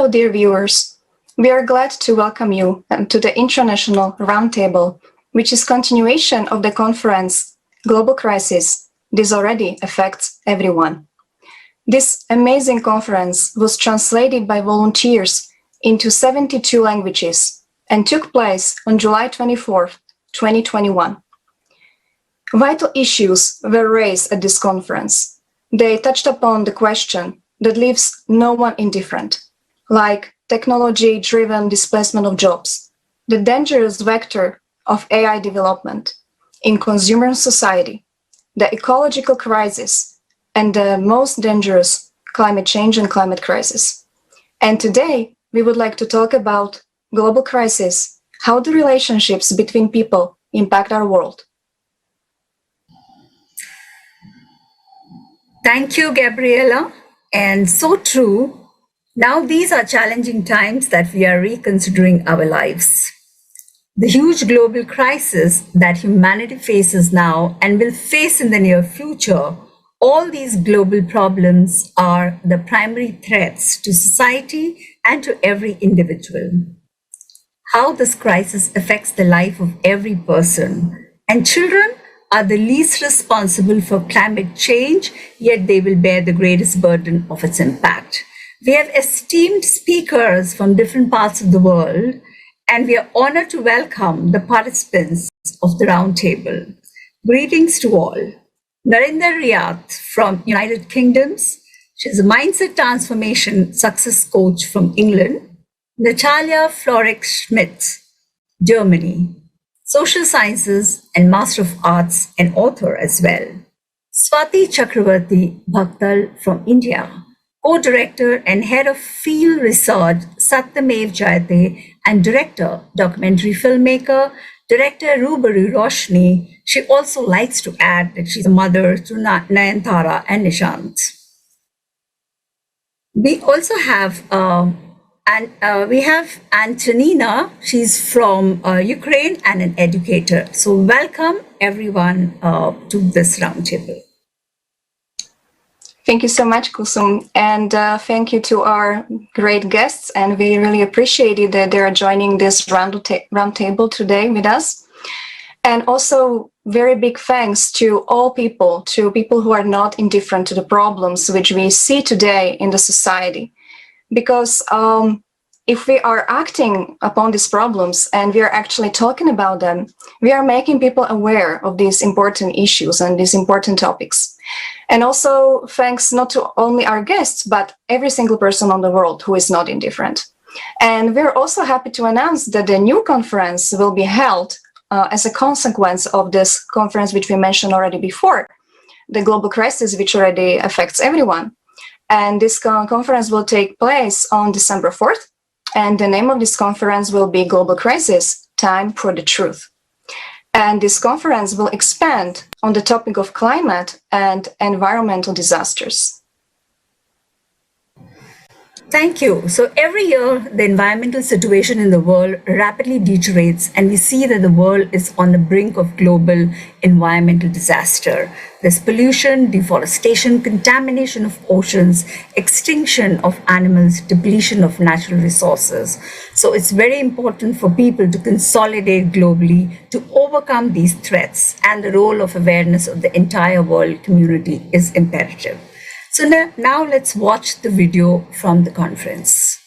Hello, dear viewers. We are glad to welcome you to the International Roundtable, which is continuation of the conference Global Crisis. This already affects everyone. This amazing conference was translated by volunteers into 72 languages and took place on July 24th, 2021. Vital issues were raised at this conference. They touched upon the question that leaves no one indifferent, like technology-driven displacement of jobs, the dangerous vector of AI development in consumer society, the ecological crisis, and the most dangerous climate change and climate crisis. And today, we would like to talk about global crisis, how the relationships between people impact our world. Thank you, Gabriela. And so true. Now these are challenging times that we are reconsidering our lives. The huge global crisis that humanity faces now and will face in the near future, all these global problems are the primary threats to society and to every individual. How this crisis affects the life of every person, and children are the least responsible for climate change, yet they will bear the greatest burden of its impact. We have esteemed speakers from different parts of the world, and we are honored to welcome the participants of the roundtable. Greetings to all. Narinder Riyad from United Kingdoms. She's a mindset transformation success coach from England. Natalia Florek-Schmidt, Germany. Social Sciences and Master of Arts and author as well. Swati Chakravarti Bhaktal from India, co-director and head of field research Satyamev Jayate and director, documentary filmmaker, director Rubari Roshni. She also likes to add that she's a mother to Nayantara and Nishant. We also have Antonina. She's from Ukraine and an educator. So welcome everyone to this roundtable. Thank you so much, Kusum, and thank you to our great guests. And we really appreciate it that they are joining this roundtable today with us. And also, very big thanks to all people, to people who are not indifferent to the problems which we see today in the society. Because if we are acting upon these problems and we are actually talking about them, we are making people aware of these important issues and these important topics. And also thanks not to only our guests, but every single person on the world who is not indifferent. And we're also happy to announce that the new conference will be held as a consequence of this conference, which we mentioned already before, the global crisis, which already affects everyone. And this conference will take place on December 4th. And the name of this conference will be Global Crisis, Time for the Truth. And this conference will expand on the topic of climate and environmental disasters. Thank you. So every year, the environmental situation in the world rapidly deteriorates, and we see that the world is on the brink of global environmental disaster. There's pollution, deforestation, contamination of oceans, extinction of animals, depletion of natural resources. So it's very important for people to consolidate globally to overcome these threats, and the role of awareness of the entire world community is imperative. So now let's watch the video from the conference.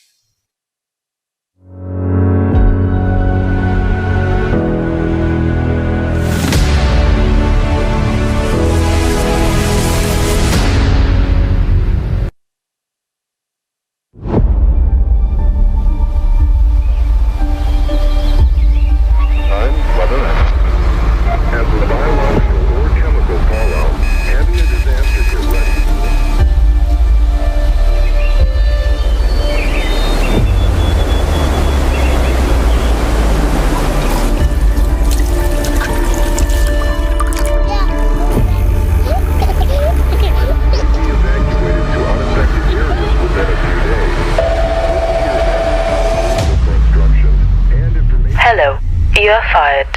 Hello, you are fired.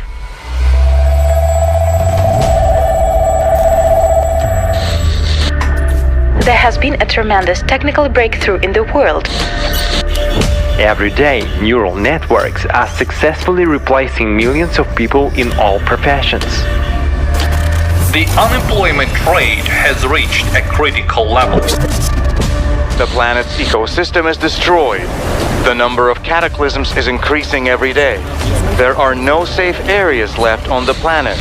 There has been a tremendous technical breakthrough in the world. Every day, neural networks are successfully replacing millions of people in all professions. The unemployment rate has reached a critical level. The planet's ecosystem is destroyed. The number of cataclysms is increasing every day. There are no safe areas left on the planet.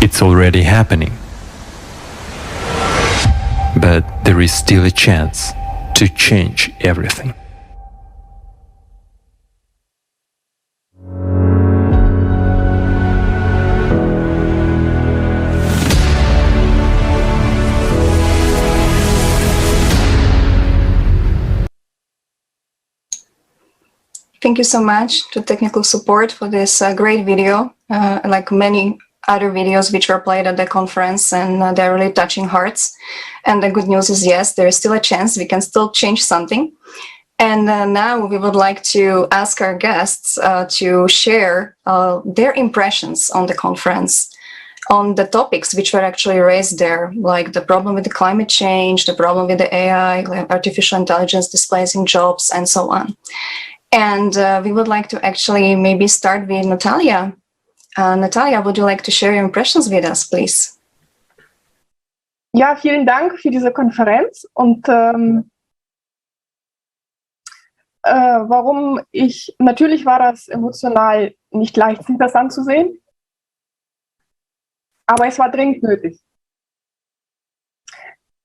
It's already happening. But there is still a chance to change everything. Thank you so much to technical support for this great video, like many other videos which were played at the conference, and they're really touching hearts. And the good news is, yes, there is still a chance we can still change something. And now we would like to ask our guests to share their impressions on the conference, on the topics which were actually raised there, like the problem with the climate change, the problem with the AI, like artificial intelligence displacing jobs, and so on. And we would like to actually maybe start with Natalia. Natalia, would you like to share your impressions with us, please? Ja, vielen Dank für diese Konferenz. Und natürlich war das emotional nicht leicht, sich das anzusehen, aber es war dringend nötig.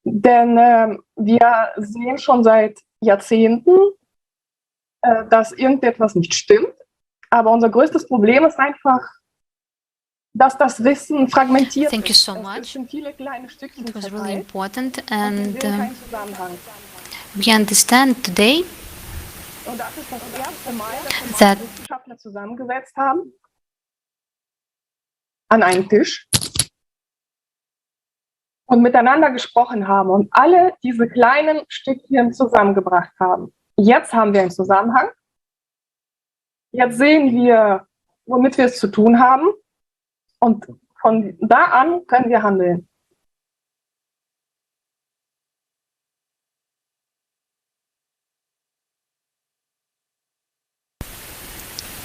Denn wir sehen schon seit Jahrzehnten, dass irgendetwas nicht stimmt, aber unser größtes Problem ist einfach, dass das Wissen fragmentiert Thank you so much. Viele kleine Stückchen It was verteilt. really important, Und and wir sehen keinen Zusammenhang. we understand today Und das ist das erste Mal, dass that wir Wissenschaftler zusammengesetzt haben an einen Tisch und miteinander gesprochen haben und alle diese kleinen Stückchen zusammengebracht haben. Jetzt haben wir einen Zusammenhang. Jetzt sehen wir, womit wir es zu tun haben. Und von da an können wir handeln.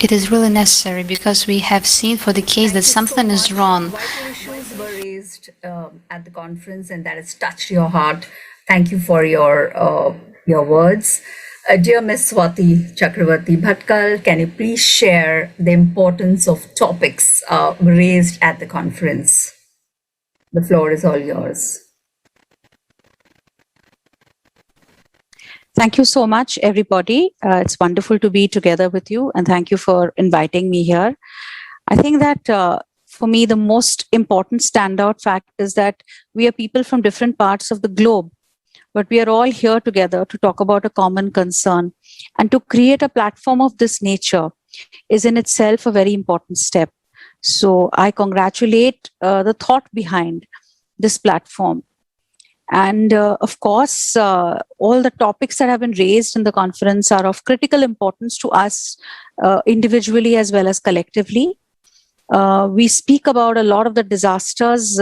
it is really necessary, because we have seen for the case that something is wrong. Vital issues were raised at the conference, and that has touched your heart. Thank you for your words. Dear Ms. Swati Chakravarti Bhatkal, can you please share the importance of topics raised at the conference? The floor is all yours. Thank you so much, everybody. It's wonderful to be together with you, and thank you for inviting me here. I think that for me, the most important standout fact is that we are people from different parts of the globe, but we are all here together to talk about a common concern. And to create a platform of this nature is in itself a very important step. So I congratulate the thought behind this platform. And of course, all the topics that have been raised in the conference are of critical importance to us individually as well as collectively. We speak about a lot of the disasters,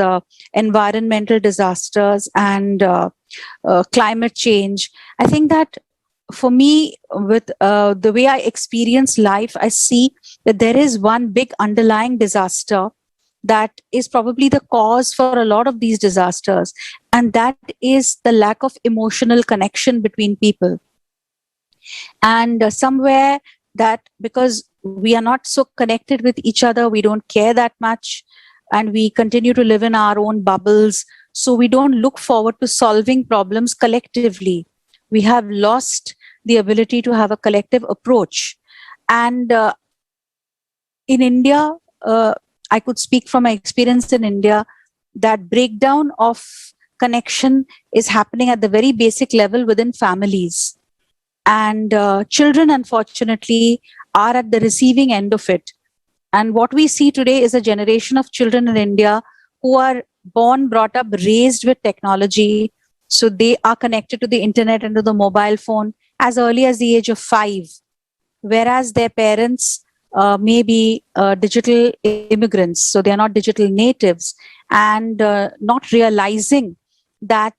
environmental disasters, and climate change. I think that for me, with the way I experience life, I see that there is one big underlying disaster that is probably the cause for a lot of these disasters, and that is the lack of emotional connection between people. And somewhere that because we are not so connected with each other, we don't care that much, and we continue to live in our own bubbles, so we don't look forward to solving problems collectively. We have lost the ability to have a collective approach. And in India, I could speak from my experience in India, that breakdown of connection is happening at the very basic level within families. And children, unfortunately, are at the receiving end of it. And what we see today is a generation of children in India who are born, brought up, raised with technology. So they are connected to the internet and to the mobile phone as early as the age of 5, whereas their parents may be digital immigrants. So they are not digital natives, and not realizing that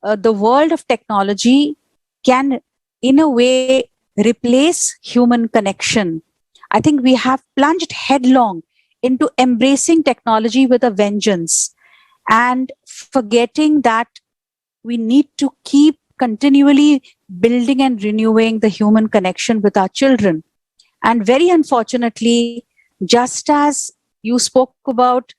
the world of technology can, in a way, replace human connection. I think we have plunged headlong into embracing technology with a vengeance and forgetting that we need to keep continually building and renewing the human connection with our children. And very unfortunately, just as you spoke about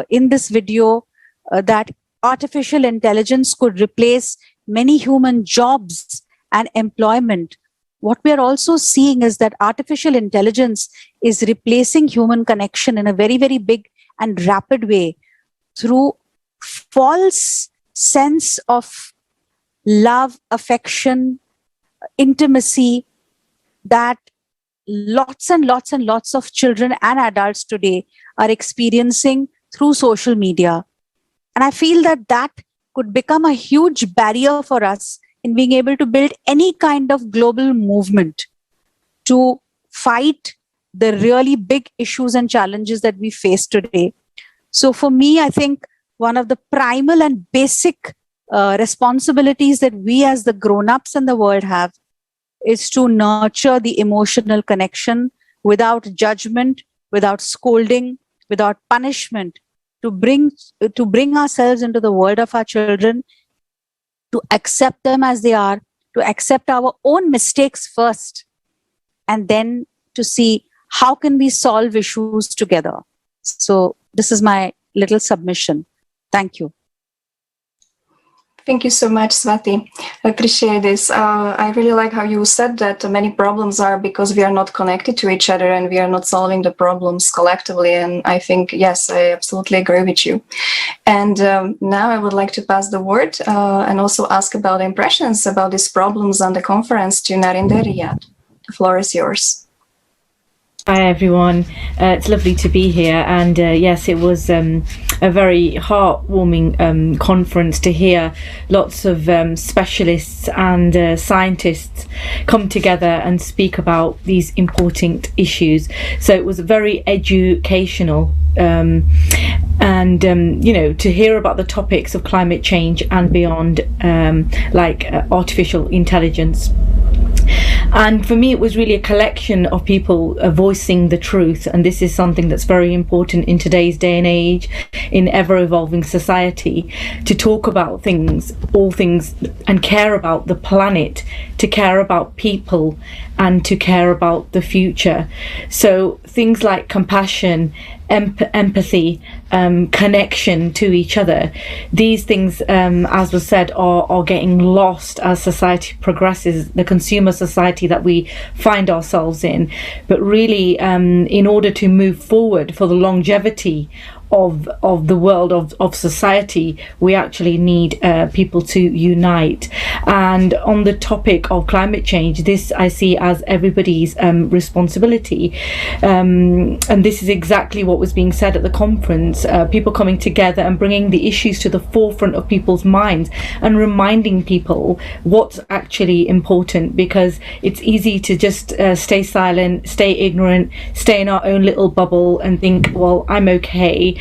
in this video, that artificial intelligence could replace many human jobs and employment, what we are also seeing is that artificial intelligence is replacing human connection in a very, very big and rapid way through false sense of love, affection, intimacy that lots and lots and lots of children and adults today are experiencing through social media. And I feel that that could become a huge barrier for us in being able to build any kind of global movement to fight the really big issues and challenges that we face today. So for me, I think one of the primal and basic responsibilities that we as the grown-ups in the world have is to nurture the emotional connection without judgment, without scolding, without punishment, to bring ourselves into the world of our children, to accept them as they are, to accept our own mistakes first, and then to see how can we solve issues together. So this is my little submission. Thank you. Thank you so much, Swati. I appreciate this. I really like how you said that many problems are because we are not connected to each other and we are not solving the problems collectively. And I think, yes, I absolutely agree with you. And now I would like to pass the word and also ask about impressions about these problems on the conference to Narinder Riyad. The floor is yours. Hi everyone, it's lovely to be here, and yes, it was a very heartwarming conference to hear lots of specialists and scientists come together and speak about these important issues. So it was very educational, and you know, to hear about the topics of climate change and beyond, like artificial intelligence. And for me, it was really a collection of people voicing the truth. And this is something that's very important in today's day and age, in ever-evolving society, to talk about things, all things, and care about the planet, to care about people, and to care about the future. So things like compassion, empathy, connection to each other, these things, as was said, are getting lost as society progresses, the consumer society that we find ourselves in. But really, in order to move forward for the longevity of the world, of society, we actually need people to unite. And on the topic of climate change, this I see as everybody's responsibility, and this is exactly what was being said at the conference, people coming together and bringing the issues to the forefront of people's minds and reminding people what's actually important, because it's easy to just stay silent, stay ignorant, stay in our own little bubble and think, well, I'm okay.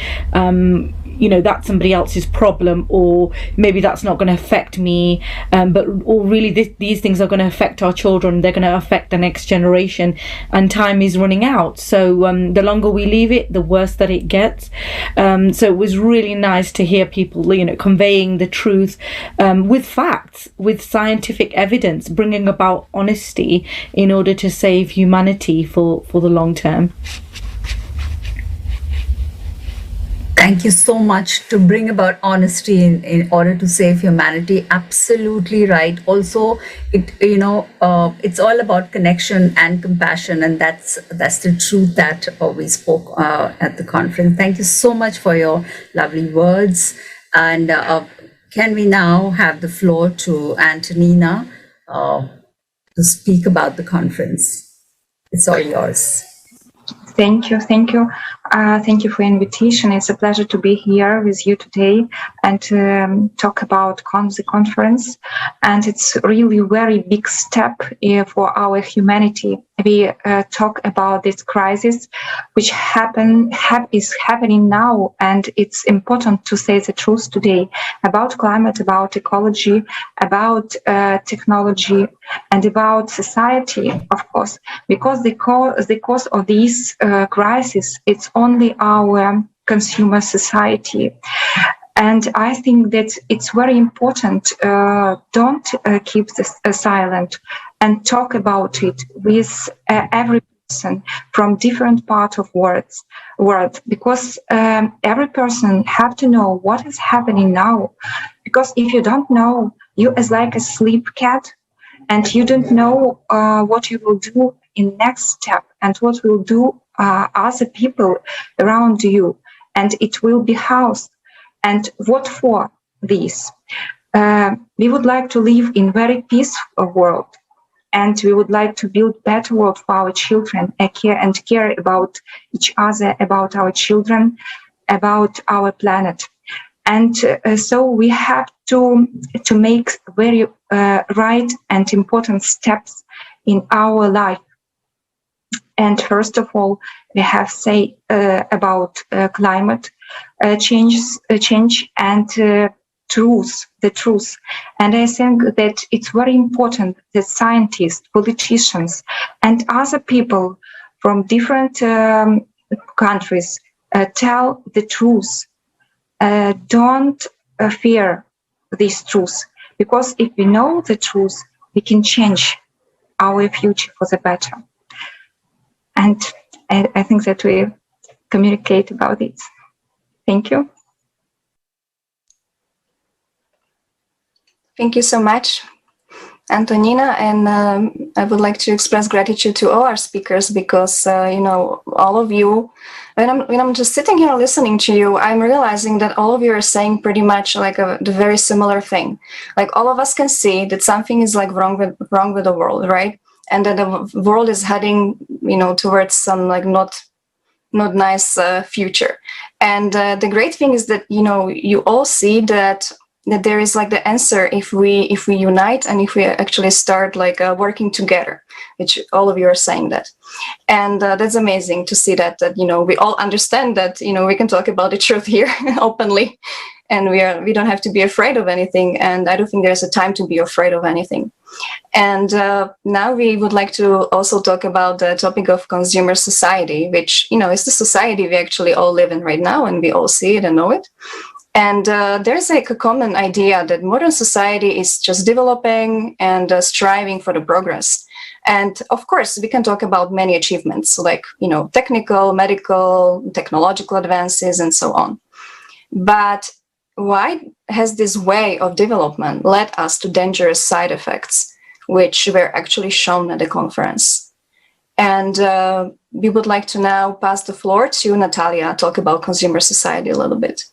that's somebody else's problem, or maybe that's not going to affect me, or really these things are going to affect our children, they're going to affect the next generation, and time is running out. So the longer we leave it, the worse that it gets. So it was really nice to hear people conveying the truth with facts, with scientific evidence, bringing about honesty in order to save humanity for the long term. Thank you so much to bring about honesty in order to save humanity. Absolutely right. Also, it's all about connection and compassion, and that's the truth that we spoke at the conference. Thank you so much for your lovely words. And can we now have the floor to Antonina to speak about the conference? It's all yours. Thank you. Thank you for the invitation. It's a pleasure to be here with you today and talk about the conference. And it's really a very big step for our humanity. We talk about this crisis, which is happening now, and it's important to say the truth today about climate, about ecology, about technology, and about society, of course, because the cause of this crisis, it's only our consumer society. And I think that it's very important, don't keep this silent and talk about it with every person from different part of world, because every person have to know what is happening now. Because if you don't know, you as like a sleep cat, and you don't know what you will do in next step and what will do other people around you, and it will be housed. And what for this? We would like to live in very peaceful world, and we would like to build better world for our children, care about each other, about our children, about our planet. And so we have to make very right and important steps in our life. And first of all, we have say about climate change and the truth. And I think that it's very important that scientists, politicians, and other people from different countries tell the truth. Don't fear this truth, because if we know the truth, we can change our future for the better. And I think that we communicate about it. Thank you. Thank you so much, Antonina. And I would like to express gratitude to all our speakers, because, all of you, when I'm just sitting here listening to you, I'm realizing that all of you are saying pretty much like the very similar thing. Like all of us can see that something is like wrong with the world, right? And that the world is heading, towards some like not nice future. And the great thing is that you all see that there is like the answer if we unite and if we actually start like working together, which all of you are saying that. And that's amazing to see that we all understand that we can talk about the truth here openly, and we don't have to be afraid of anything. And I don't think there's a time to be afraid of anything. And now we would like to also talk about the topic of consumer society, which is the society we actually all live in right now, and we all see it and know it. And there's like a common idea that modern society is just developing and striving for the progress. And of course, we can talk about many achievements, like, technical, medical, technological advances, and so on. But why has this way of development led us to dangerous side effects, which were actually shown at the conference? And we would like to now pass the floor to Natalia, talk about consumer society a little bit.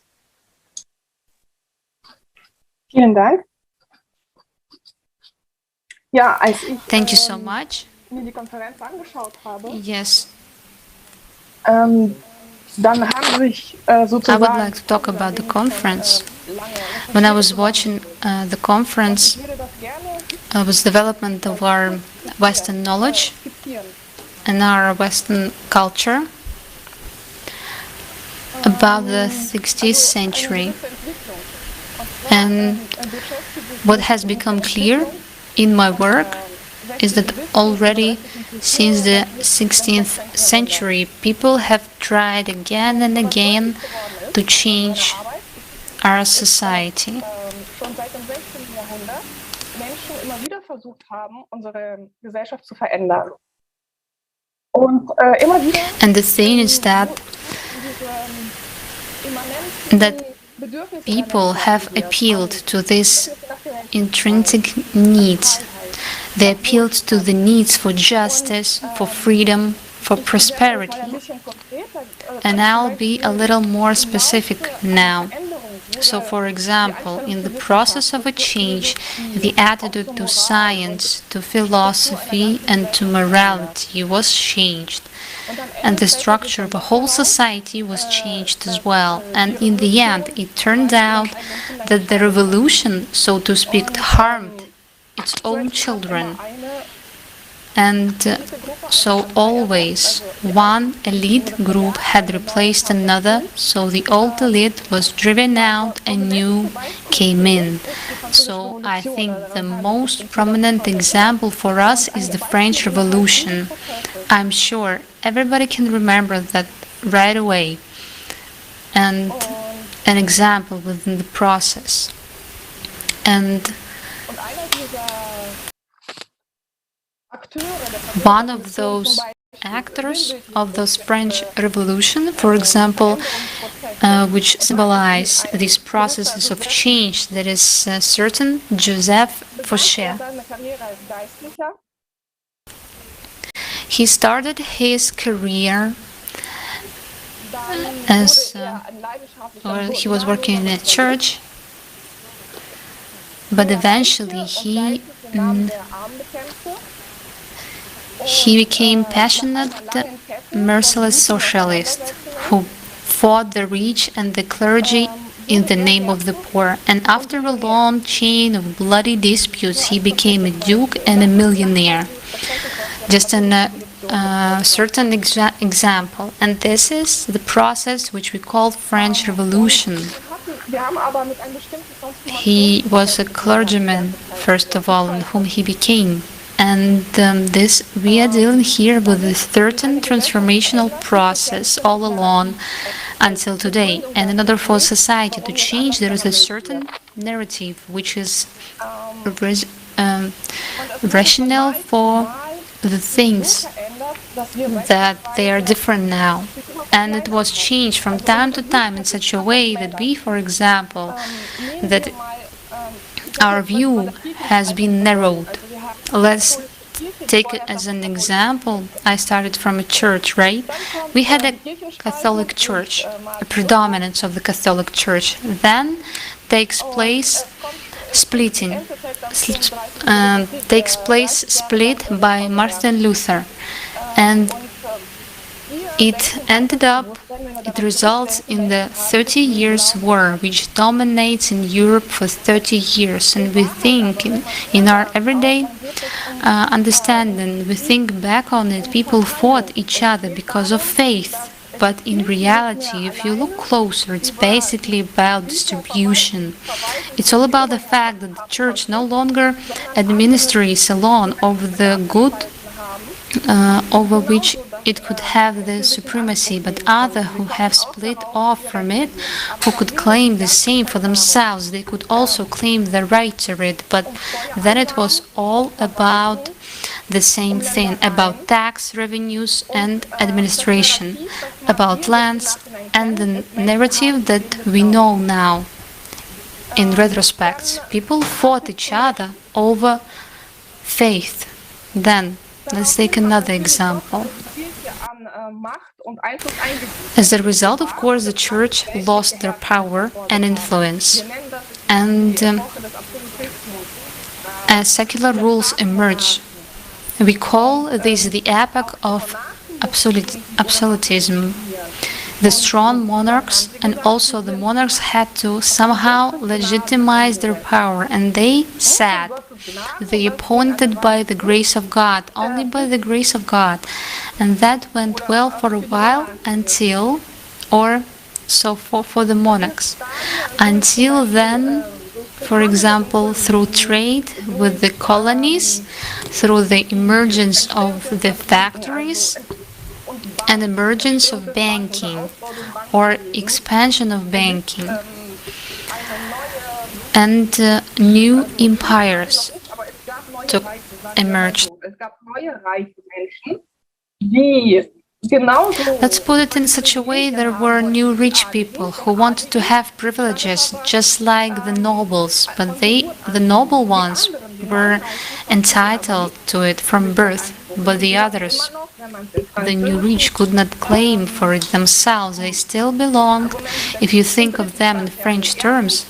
Vielen Dank. Ja, als ich Thank you so much. mir die Konferenz angeschaut habe, Yes, dann haben sich I sozusagen would like to talk about the conference. When I was watching the conference, was development of our Western knowledge and our Western culture about the 60th century. And what has become clear in my work is that already since the 16th century, people have tried again and again to change our society. Schon seit dem 16. Jahrhundert Menschen immer wieder versucht haben, unsere Gesellschaft zu verändern. Und immer wieder And the thing is that people have appealed to these intrinsic needs. They appealed to the needs for justice, for freedom, for prosperity. And I'll be a little more specific now. So, for example, in the process of a change, the attitude to science, to philosophy, and to morality was changed. And the structure of a whole society was changed as well. And in the end, it turned out that the revolution, so to speak, harmed its own children. And so always one elite group had replaced another, so the old elite was driven out and new came in. So I think the most prominent example for us is the French Revolution. I'm sure everybody can remember that right away, and an example within the process. And one of those actors of those French Revolution, for example, which symbolize these processes of change, that is certain Joseph Fouché. He started his career as he was working in a church, but eventually he became passionate, merciless socialist who fought the rich and the clergy in the name of the poor. And after a long chain of bloody disputes, he became a duke and a millionaire. Just a certain example. And this is the process which we call French Revolution. He was a clergyman, first of all, and whom he became. And this we are dealing here with a certain transformational process all along until today. And in order for society to change, there is a certain narrative which is rational for the things that they are different now. And it was changed from time to time in such a way that we, for example, that our view has been narrowed. Let's take it as an example. I started from a church, right? We had a Catholic church, a predominance of the Catholic church. Then takes place splitting, takes place split by Martin Luther, and it results in the 30 Years' War, which dominates in Europe for 30 years. And we think in our everyday understanding, we think back on it, people fought each other because of faith. But in reality, if you look closer, it's basically about distribution. It's all about the fact that the church no longer administers alone over the good over which it could have the supremacy, but others who have split off from it, who could claim the same for themselves, they could also claim the right to it. But then it was all about the same thing, about tax revenues and administration, about lands, and the narrative that we know now. In retrospect, people fought each other over faith. Then let's take another example. As a result, of course, the church lost their power and influence, and as secular rules emerged, we call this the epoch of absolutism. The strong monarchs and also the monarchs had to somehow legitimize their power, and they said they appointed by the grace of God, only by the grace of God. And that went well for a while until, or So for the monarchs, until then, for example, through trade with the colonies, through the emergence of the factories and emergence of banking or expansion of banking and new empires took emerged. Let's put it in such a way: there were new rich people who wanted to have privileges just like the nobles, but the noble ones, were entitled to it from birth, but the others, the new rich, could not claim for it themselves. They still belonged, if you think of them in French terms,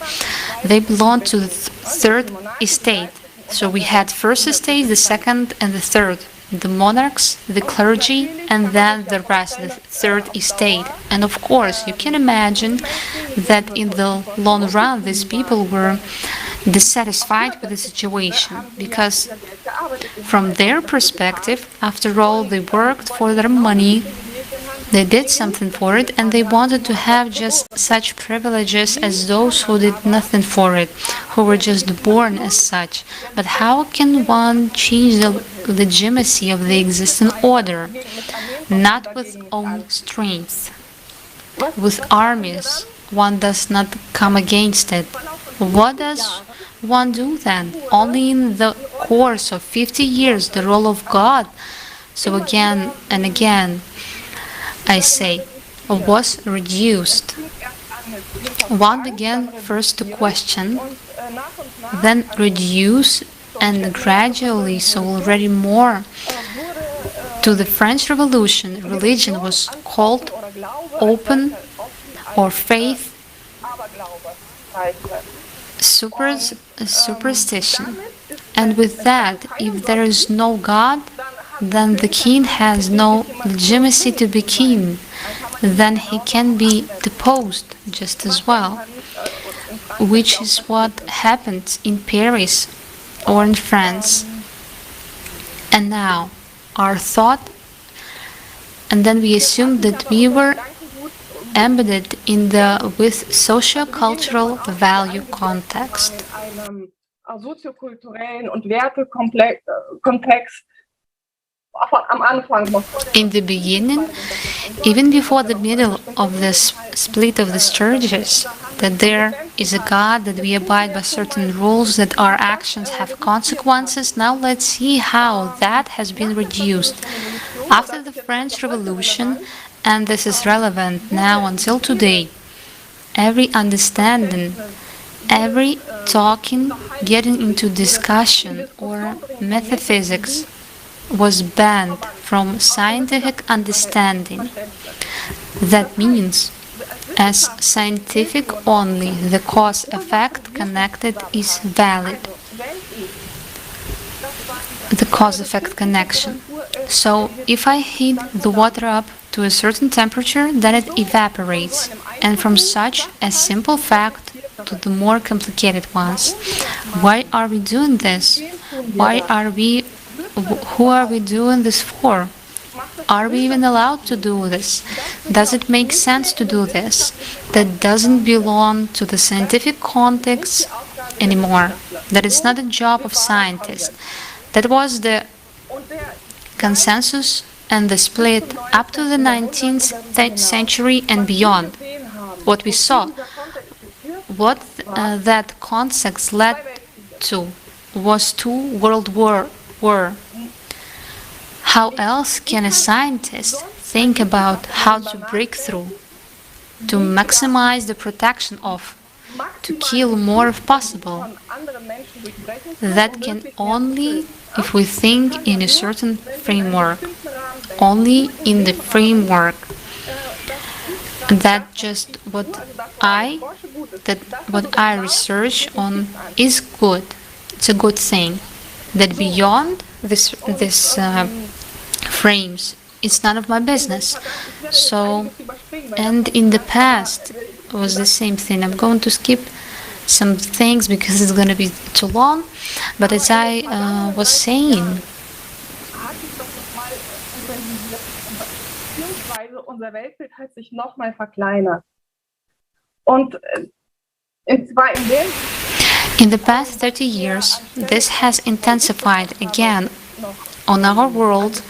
they belonged to the third estate. So we had first estate, the second, and the third. The monarchs, the clergy, and then the rest, the third estate. And of course, you can imagine that in the long run, these people were dissatisfied with the situation, because from their perspective, after all, they worked for their money, they did something for it, and they wanted to have just such privileges as those who did nothing for it, who were just born as such. But how can one change the legitimacy of the existing order? Not with own strength. With armies, one does not come against it. What does one do then? Only in the course of 50 years, the role of God, so again and again, I say, was reduced. One began first to question, then reduce, and gradually, so already more. To the French Revolution, religion was called open or faith, superstition. And with that, if there is no God, then the king has no legitimacy to be king. Then he can be deposed just as well, which is what happened in Paris or in France. And now, our thought, and then we assumed that we were embedded in the with socio-cultural value context. In the beginning, even before the middle of the split of the churches, that there is a God, that we abide by certain rules, that our actions have consequences. Now let's see how that has been reduced. After the French Revolution, and this is relevant now until today, every understanding, every talking, getting into discussion or metaphysics was banned from scientific understanding. That means, as scientific only, the cause-effect connected is valid. The cause-effect connection. So, if I heat the water up to a certain temperature, then it evaporates. And from such a simple fact to the more complicated ones. Why are we doing this? Who are we doing this for? Are we even allowed to do this? Does it make sense to do this? That doesn't belong to the scientific context anymore. That is not a job of scientists. That was the consensus and the split up to the 19th century and beyond. What we saw, what that context led to, was World War. How else can a scientist think about how to break through, to maximize the protection of, to kill more if possible? That can only if we think in a certain framework, only in the framework. That just what I research on is good. It's a good thing. That beyond this frames, it's none of my business. So, and in the past was the same thing. I'm going to skip some things because it's going to be too long. But as I was saying, unser Weltbild hat sich nochmal verkleinert. Und in dem In the past 30 years, this has intensified again on our world,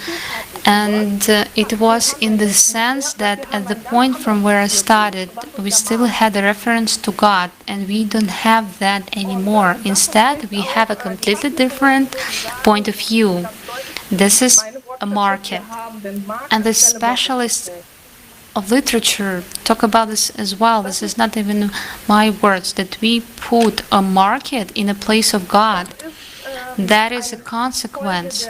and it was in the sense that at the point from where I started, we still had a reference to God, and we don't have that anymore. Instead, we have a completely different point of view. This is a market, and the specialists of literature talk about this as well. This is not even my words, that we put a market in a place of God. That is a consequence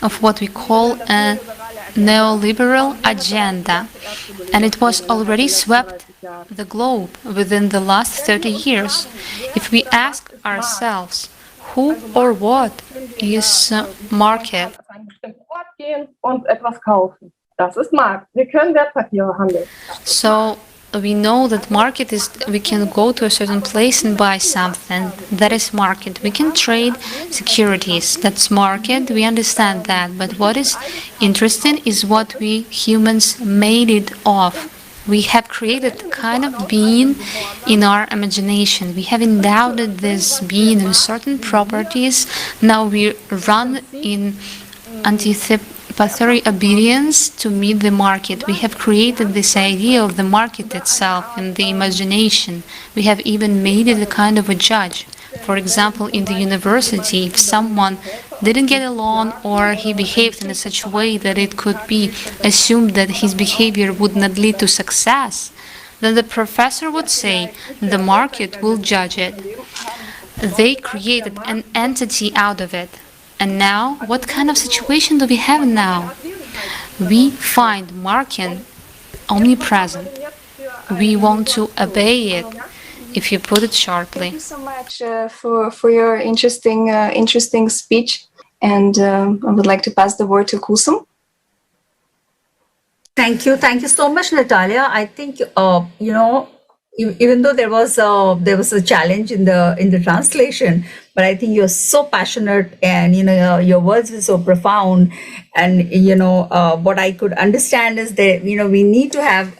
of what we call a neoliberal agenda, and it was already swept the globe within the last 30 years. If we ask ourselves, who or what is market? Und etwas kaufen. Das ist Markt. Wir können Wertpapiere handeln. So we know that market is, we can go to a certain place and buy something. That is market. We can trade securities. That's market. We understand that. But what is interesting is what we humans made it of. We have created a kind of being in our imagination. We have endowed this being with certain properties. Now we run in anticipatory obedience to meet the market. We have created this idea of the market itself in the imagination. We have even made it a kind of a judge. For example, in the university, if someone didn't get a loan or he behaved in such a way that it could be assumed that his behavior would not lead to success, then the professor would say the market will judge it. They created an entity out of it. And now, what kind of situation do we have now? We find market omnipresent. We want to obey it, if you put it sharply. Thank you so much for your interesting speech. And I would like to pass the word to Kusum. Thank you so much, Natalia. I think even though there was a challenge in the translation, but I think you're so passionate, and your words were so profound, and what I could understand is that we need to have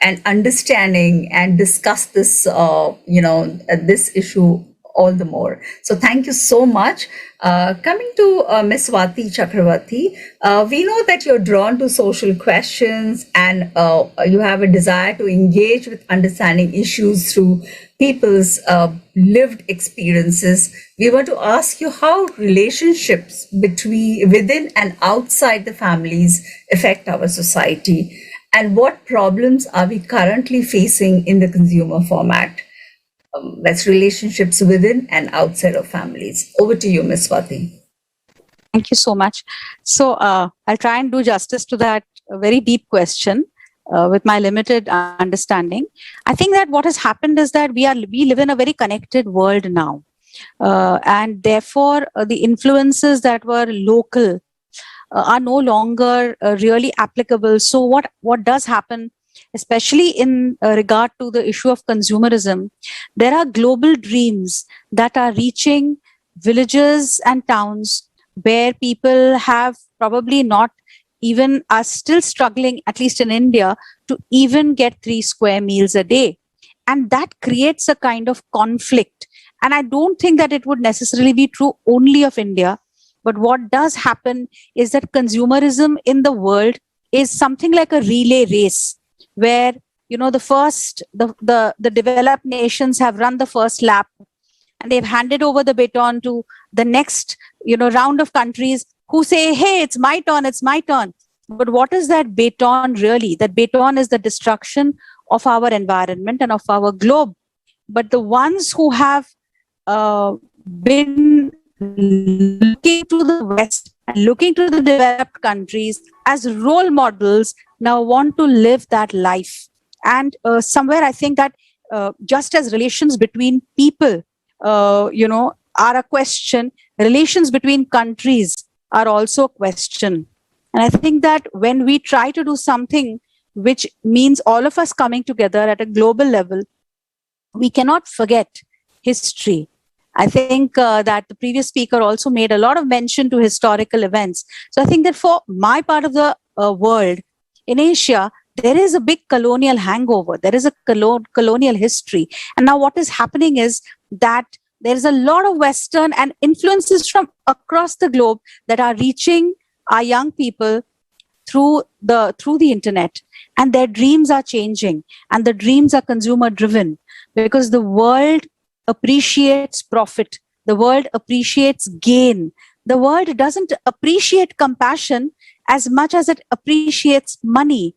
an understanding and discuss this this issue all the more. So thank you so much. Coming to Ms. Swati Chakravarti, we know that you're drawn to social questions, and you have a desire to engage with understanding issues through people's lived experiences. We want to ask you how relationships within and outside the families affect our society, and what problems are we currently facing in the consumer format. That's relationships within and outside of families. Over to you, Ms. Swati. Thank you so much. So I'll try and do justice to that very deep question with my limited understanding. I think that what has happened is that we live in a very connected world now. And therefore, the influences that were local are no longer really applicable. So what does happen, especially in regard to the issue of consumerism, there are global dreams that are reaching villages and towns where people have probably not even are still struggling, at least in India, to even get 3 square meals a day. And that creates a kind of conflict. And I don't think that it would necessarily be true only of India. But what does happen is that consumerism in the world is something like a relay race, where the developed nations have run the first lap, and they've handed over the baton to the next round of countries who say, hey, it's my turn. But what is that baton really? That baton is the destruction of our environment and of our globe. But the ones who have been looking to the West and looking to the developed countries as role models now want to live that life. And somewhere I think that just as relations between people, are a question, relations between countries are also a question. And I think that when we try to do something which means all of us coming together at a global level, we cannot forget history. I think that the previous speaker also made a lot of mention to historical events. So I think that for my part of the world, in Asia, there is a big colonial hangover. There is a colonial history. And now what is happening is that there is a lot of Western and influences from across the globe that are reaching our young people through the internet, and their dreams are changing, and the dreams are consumer driven, because the world appreciates profit, the world appreciates gain, the world doesn't appreciate compassion as much as it appreciates money.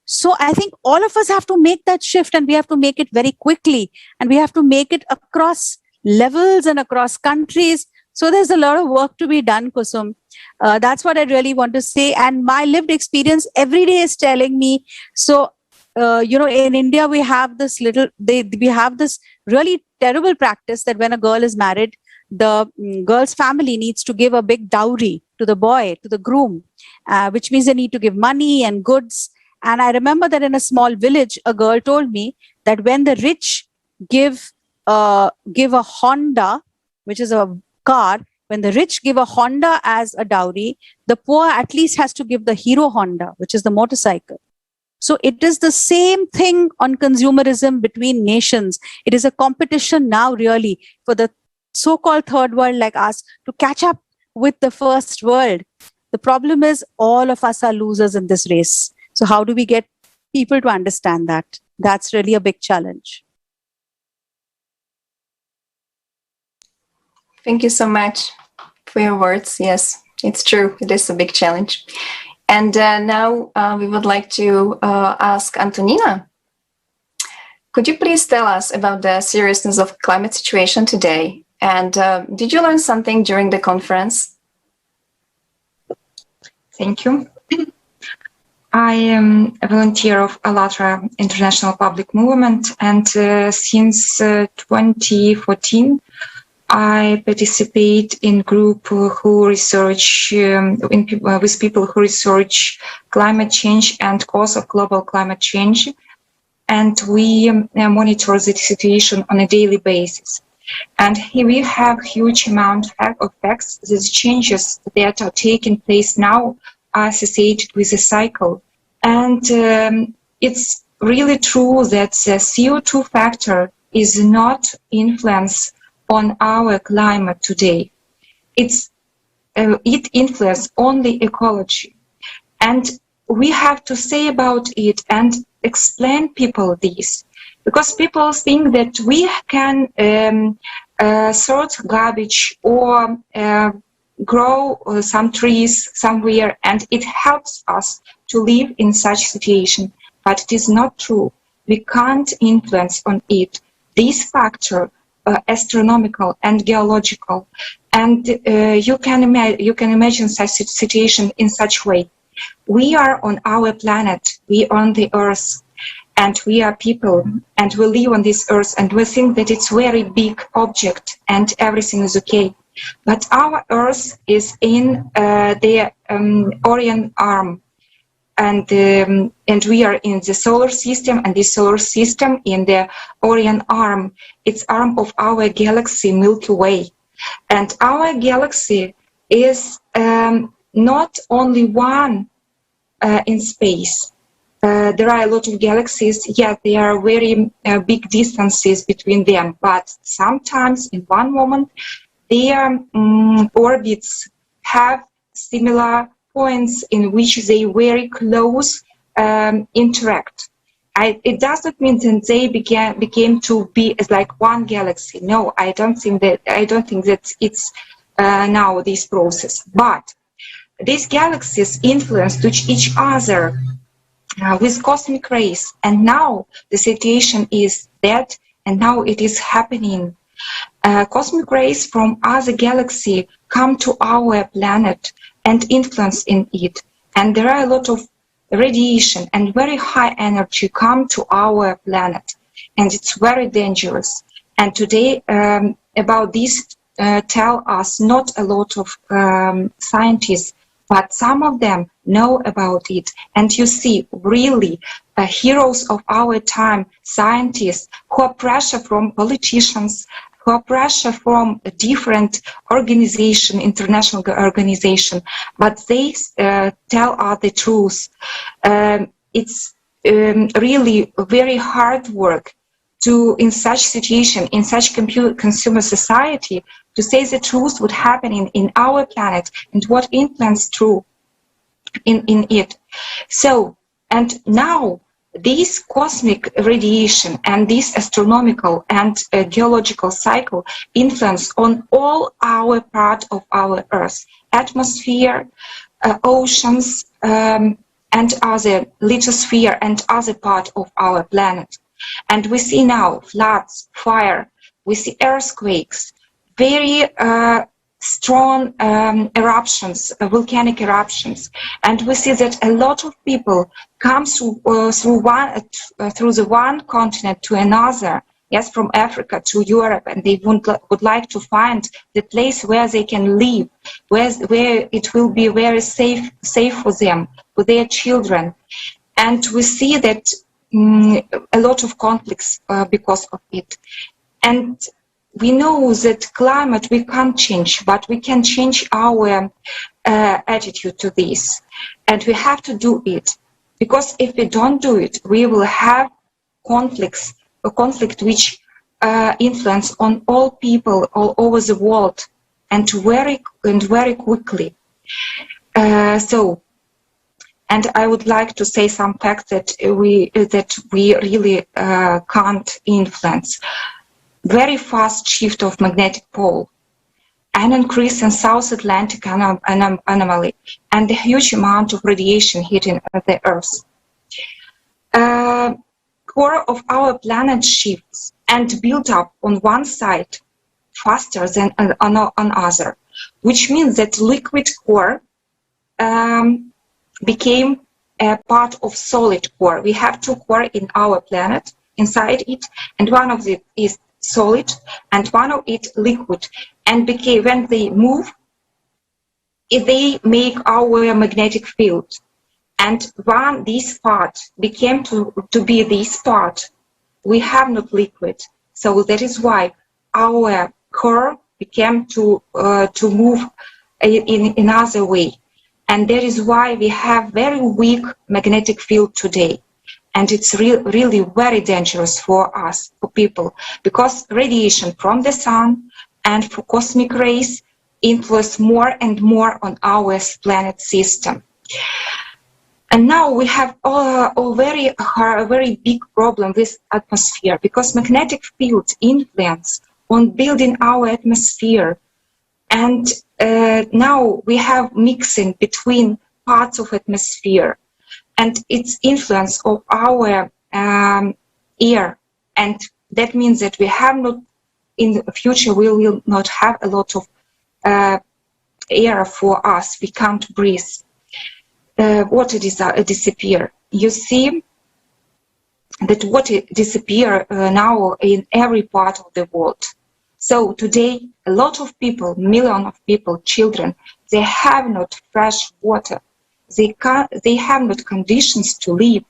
So I think all of us have to make that shift, and we have to make it very quickly, and we have to make it across levels and across countries. So there's a lot of work to be done, Kusum. That's what I really want to say. And my lived experience every day is telling me. So, in India, we have this really terrible practice that when a girl is married, the girl's family needs to give a big dowry to the boy, to the groom, which means they need to give money and goods. And I remember that in a small village, a girl told me that when the rich give a Honda, which is a car, when the rich give a Honda as a dowry, the poor at least has to give the Hero Honda, which is the motorcycle. So it is the same thing on consumerism between nations. It is a competition now, really, for the so-called third world like us to catch up with the first world. The problem is all of us are losers in this race. So how do we get people to understand that? That's really a big challenge. Thank you so much for your words. Yes, it's true. It is a big challenge. And now we would like to ask Antonina. Could you please tell us about the seriousness of climate situation today? And did you learn something during the conference? Thank you. I am a volunteer of ALLATRA International Public Movement, and since 2014, I participate in group who research with people who research climate change and cause of global climate change, and we monitor the situation on a daily basis. And here we have huge amount of facts. These changes that are taking place now are associated with a cycle, and it's really true that the CO2 factor is not influence on our climate today. It influences only ecology, and we have to say about it and explain people this, because people think that we can sort garbage or grow some trees somewhere and it helps us to live in such situation, but it is not true. We can't influence on it. This factor astronomical and geological, and you can imagine such situation in such way. We are on our planet, we are on the earth, and we are people, and we live on this earth, and we think that it's very big object and everything is okay. But our earth is in the Orion arm, and we are in the solar system, and the solar system in the Orion arm. It's arm of our galaxy Milky Way, and our galaxy is not only one in space. There are a lot of galaxies. Yeah, there are very big distances between them, but sometimes in one moment their orbits have similar points in which they very close interact. It does not mean that they became to be as like one galaxy. No, I don't think that it's now this process. But these galaxies influence each other with cosmic rays, and now the situation is that, and now it is happening. Cosmic rays from other galaxy come to our planet and influence in it, and there are a lot of radiation and very high energy come to our planet, and it's very dangerous. And today about this tell us not a lot of scientists, but some of them know about it. And you see really heroes of our time, scientists who are pressure from politicians, who are pressure from a different organization, international organization, but they tell us the truth. It's really very hard work to, in such situation, in such consumer society, to say the truth what happening in our planet and what influence true in it. So, and now this cosmic radiation and this astronomical and geological cycle influence on all our part of our Earth, atmosphere, oceans, and other lithosphere and other part of our planet. And we see now floods, fire, we see earthquakes, very strong eruptions, volcanic eruptions, and we see that a lot of people come through the one continent to another. Yes, from Africa to Europe, and they would like to find the place where they can live, where it will be very safe for them, for their children. And we see that a lot of conflicts because of it. And we know that climate we can't change, but we can change our attitude to this. And we have to do it. Because if we don't do it, we will have conflicts, a conflict which influence on all people all over the world, and very quickly. And I would like to say some facts that we really can't influence. Very fast shift of magnetic pole, an increase in South Atlantic anomaly, and a huge amount of radiation hitting the Earth. Core of our planet shifts and build up on one side faster than on other, which means that liquid core became a part of solid core. We have two core in our planet inside it, and one of it is solid and one of it liquid. And when they move, they make our magnetic field. And when this part became to be this part, we have not liquid. So that is why our core became to move in another way. And that is why we have very weak magnetic field today. And it's really very dangerous for us, for people, because radiation from the sun and for cosmic rays influence more and more on our planet system. And now we have a very big problem with atmosphere, because magnetic field influence on building our atmosphere. And now we have mixing between parts of atmosphere and its influence of our air. And that means that we have not, in the future, we will not have a lot of air for us. We can't breathe. Water disappear. You see that water disappear now in every part of the world. So today, a lot of people, millions of people, children, they have not fresh water. They have not conditions to live.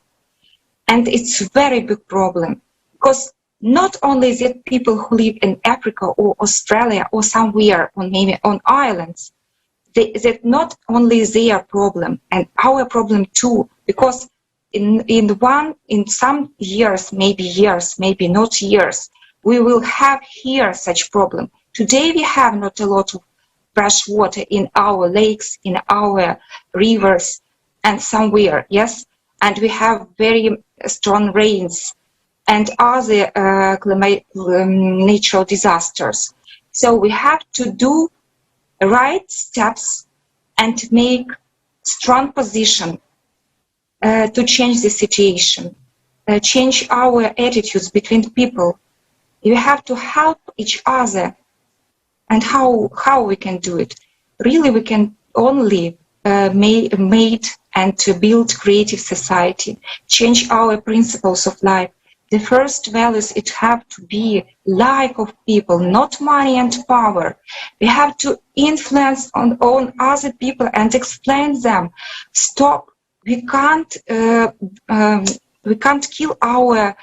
And it's a very big problem, because not only the people who live in Africa or Australia or somewhere on maybe on islands, that not only their problem and our problem too, because in some years, maybe not years, we will have here such problem. Today we have not a lot of fresh water in our lakes, in our rivers, and somewhere, yes, and we have very strong rains and other natural disasters. So we have to do right steps and make strong position to change the situation, change our attitudes between people. You have to help each other. And how we can do it? Really, we can only made and to build creative society, change our principles of life. The first values, it have to be like of people, not money and power. We have to influence on other people and explain them. Stop. We can't kill our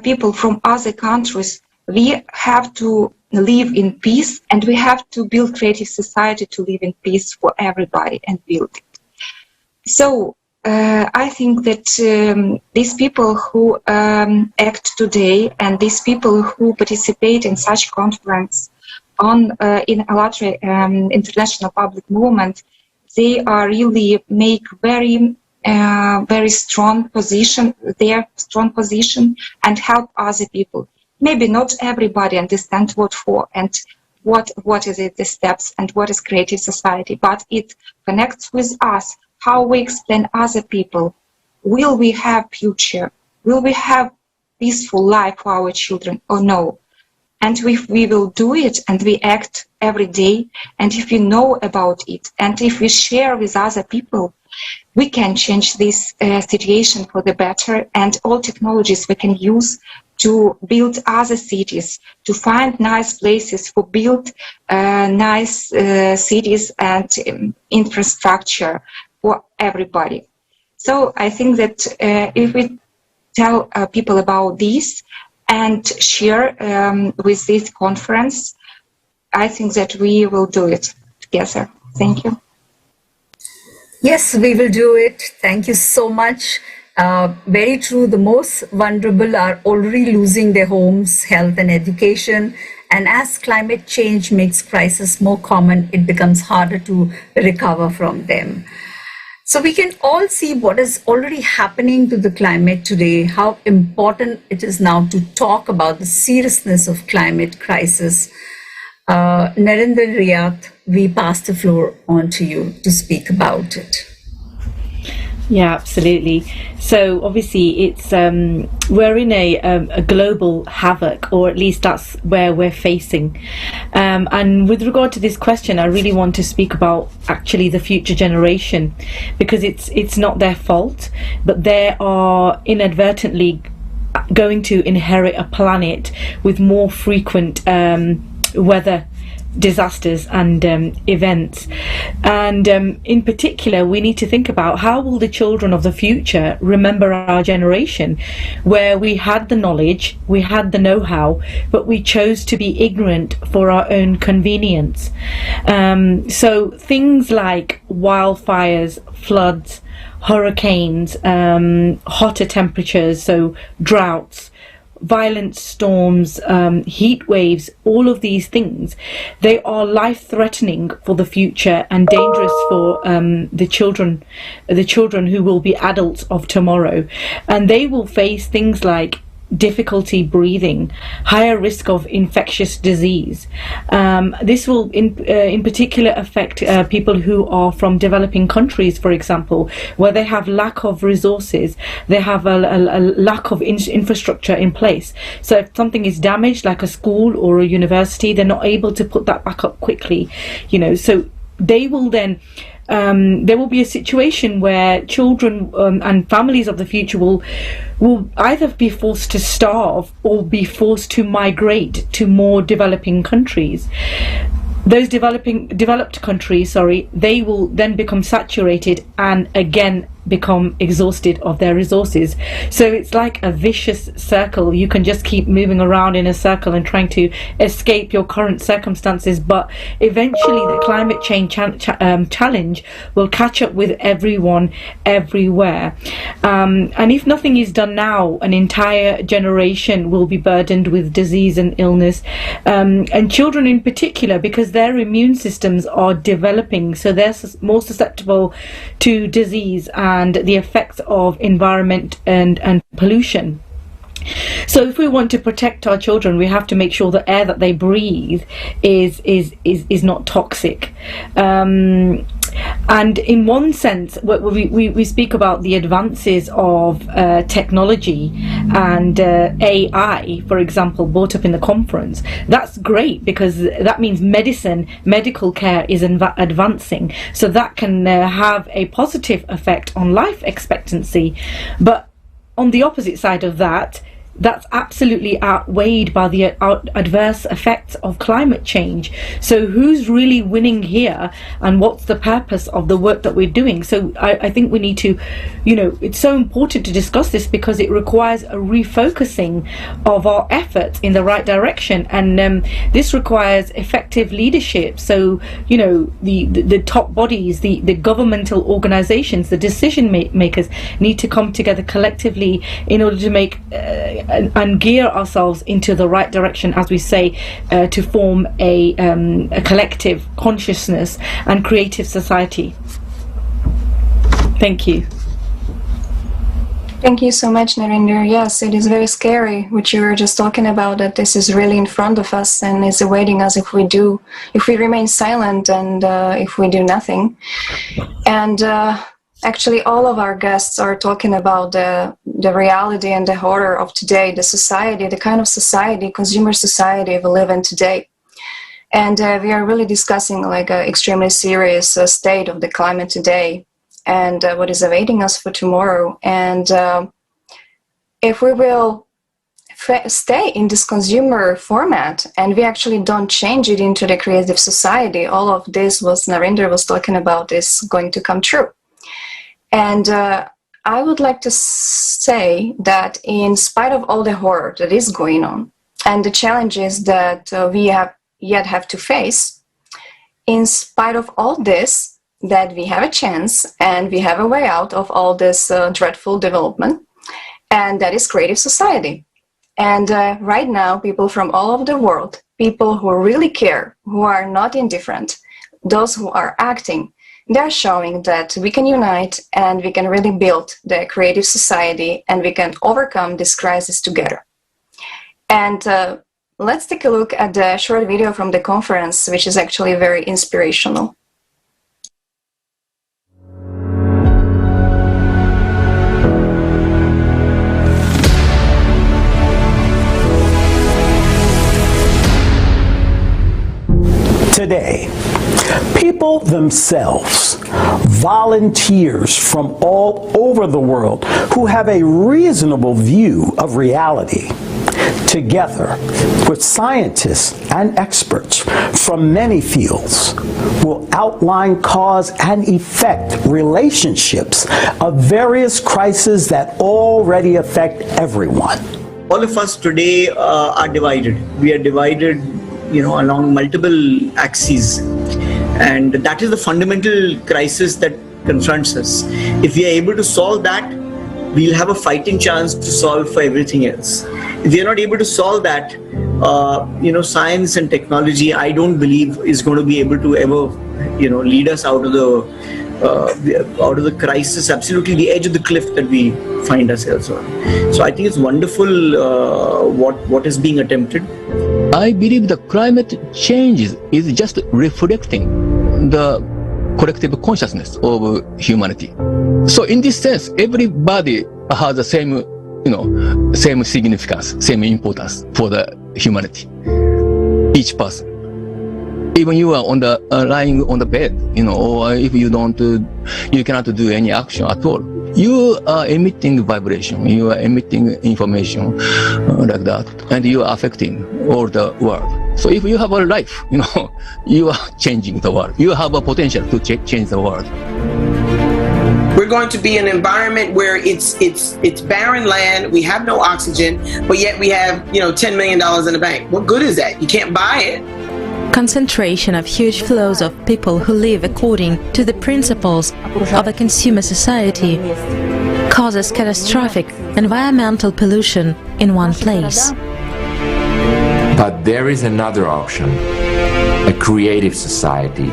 people from other countries. We have to live in peace, and we have to build creative society to live in peace for everybody and build it. So I think that these people who act today and these people who participate in such conference in ALLATRA international public movement, they are really make very strong position, their strong position, and help other people. Maybe not everybody understands what for and what is it, the steps and what is creative society, but it connects with us, how we explain other people. Will we have future? Will we have peaceful life for our children or no? And if we will do it and we act every day, and if we know about it, and if we share with other people, we can change this situation for the better, and all technologies we can use to build other cities, to find nice places for build nice cities and infrastructure for everybody. So I think that if we tell people about this and share with this conference, I think that we will do it together. Thank you. Yes, we will do it. Thank you so much. Very true. The most vulnerable are already losing their homes, health, and education. And as climate change makes crisis more common, it becomes harder to recover from them. So we can all see what is already happening to the climate today, how important it is now to talk about the seriousness of climate crisis. Narendra Riyat, we pass the floor on to you to speak about it. Yeah, absolutely. So obviously it's we're in a global havoc, or at least that's where we're facing. And with regard to this question, I really want to speak about actually the future generation, because it's not their fault, but they are inadvertently going to inherit a planet with more frequent weather disasters and events, and in particular we need to think about how will the children of the future remember our generation, where we had the knowledge, we had the know-how, but we chose to be ignorant for our own convenience. So things like wildfires, floods, hurricanes, hotter temperatures, so droughts, violent storms, heat waves, all of these things, they are life-threatening for the future and dangerous for the children who will be adults of tomorrow. And they will face things like difficulty breathing, higher risk of infectious disease. This will in particular affect people who are from developing countries, for example, where they have lack of resources, they have a lack of infrastructure in place. So if something is damaged, like a school or a university, they're not able to put that back up quickly, so they will then there will be a situation where children and families of the future will either be forced to starve or be forced to migrate to more developing countries. Those developed countries, they will then become saturated and again become exhausted of their resources. So it's like a vicious circle. You can just keep moving around in a circle and trying to escape your current circumstances, but eventually the climate change challenge will catch up with everyone everywhere. And if nothing is done now, an entire generation will be burdened with disease and illness, and children in particular, because their immune systems are developing, so they're more susceptible to disease and the effects of environment and pollution. So if we want to protect our children, we have to make sure the air that they breathe is not toxic. And in one sense, we speak about the advances of technology and AI, for example, brought up in the conference. That's great, because that means medical care is advancing. So that can have a positive effect on life expectancy. But on the opposite side of that, that's absolutely outweighed by the adverse effects of climate change. So who's really winning here, and what's the purpose of the work that we're doing? So I think we need to, it's so important to discuss this because it requires a refocusing of our efforts in the right direction, and this requires effective leadership. So the top bodies, the governmental organizations, the decision makers need to come together collectively in order to make and gear ourselves into the right direction, as we say, to form a collective consciousness and creative society. Thank you. Thank you so much, Narinder. Yes, it is very scary, which you were just talking about, that this is really in front of us and is awaiting us if we remain silent and if we do nothing. And actually, all of our guests are talking about the reality and the horror of today, the society, the kind of society, consumer society we live in today. And we are really discussing like an extremely serious state of the climate today and what is awaiting us for tomorrow. And if we will stay in this consumer format and we actually don't change it into the creative society, all of this Narinder was talking about is going to come true. And I would like to say that in spite of all the horror that is going on and the challenges that we have to face, in spite of all this, that we have a chance and we have a way out of all this dreadful development, and that is creative society. And right now, people from all over the world, people who really care, who are not indifferent, those who are acting, they're showing that we can unite and we can really build the creative society and we can overcome this crisis together. And let's take a look at the short video from the conference, which is actually very inspirational. Today, people themselves, volunteers from all over the world who have a reasonable view of reality, together with scientists and experts from many fields, will outline cause and effect relationships of various crises that already affect everyone. All of us today are divided. We are divided along multiple axes, and that is the fundamental crisis that confronts us. If we are able to solve that, we'll have a fighting chance to solve for everything else. If we are not able to solve that, science and technology, I don't believe is going to be able to ever, lead us out of the crisis, absolutely the edge of the cliff that we find ourselves on. So I think it's wonderful what is being attempted. I believe the climate change is just reflecting the collective consciousness of humanity. So in this sense, everybody has the same, same significance, same importance for the humanity. Each person. Even you are lying on the bed, or if you cannot do any action at all. You are emitting vibration, you are emitting information like that, and you are affecting all the world. So if you have a life, you are changing the world. You have a potential to change the world. We're going to be in an environment where it's barren land, we have no oxygen, but yet we have, $10 million in the bank. What good is that? You can't buy it. Concentration of huge flows of people who live according to the principles of a consumer society causes catastrophic environmental pollution in one place. But there is another option, a creative society,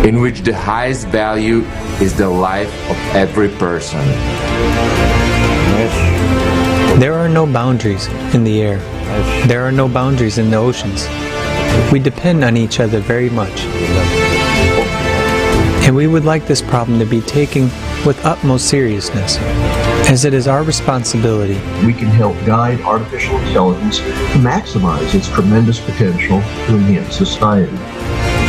in which the highest value is the life of every person. There are no boundaries in the air. There are no boundaries in the oceans. We depend on each other very much. And we would like this problem to be taken with utmost seriousness, as it is our responsibility. We can help guide artificial intelligence to maximize its tremendous potential to enhance society.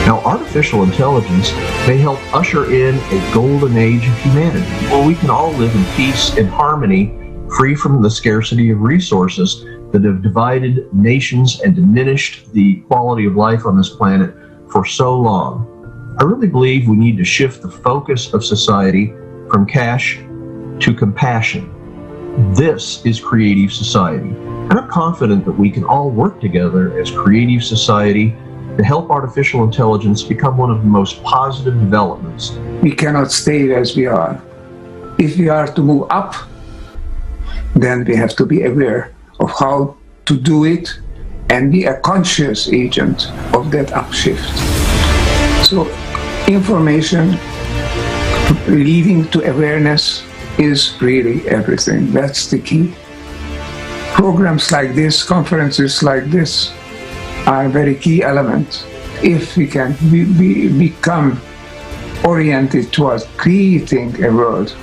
Now, artificial intelligence may help usher in a golden age of humanity, where we can all live in peace and harmony free from the scarcity of resources that have divided nations and diminished the quality of life on this planet for so long. I really believe we need to shift the focus of society from cash to compassion. This is creative society. And I'm confident that we can all work together as creative society to help artificial intelligence become one of the most positive developments. We cannot stay as we are. If we are to move up, then we have to be aware of how to do it and be a conscious agent of that upshift. So information leading to awareness is really everything. That's the key. Programs like this, conferences like this, are a very key element. If we can become oriented towards creating a world,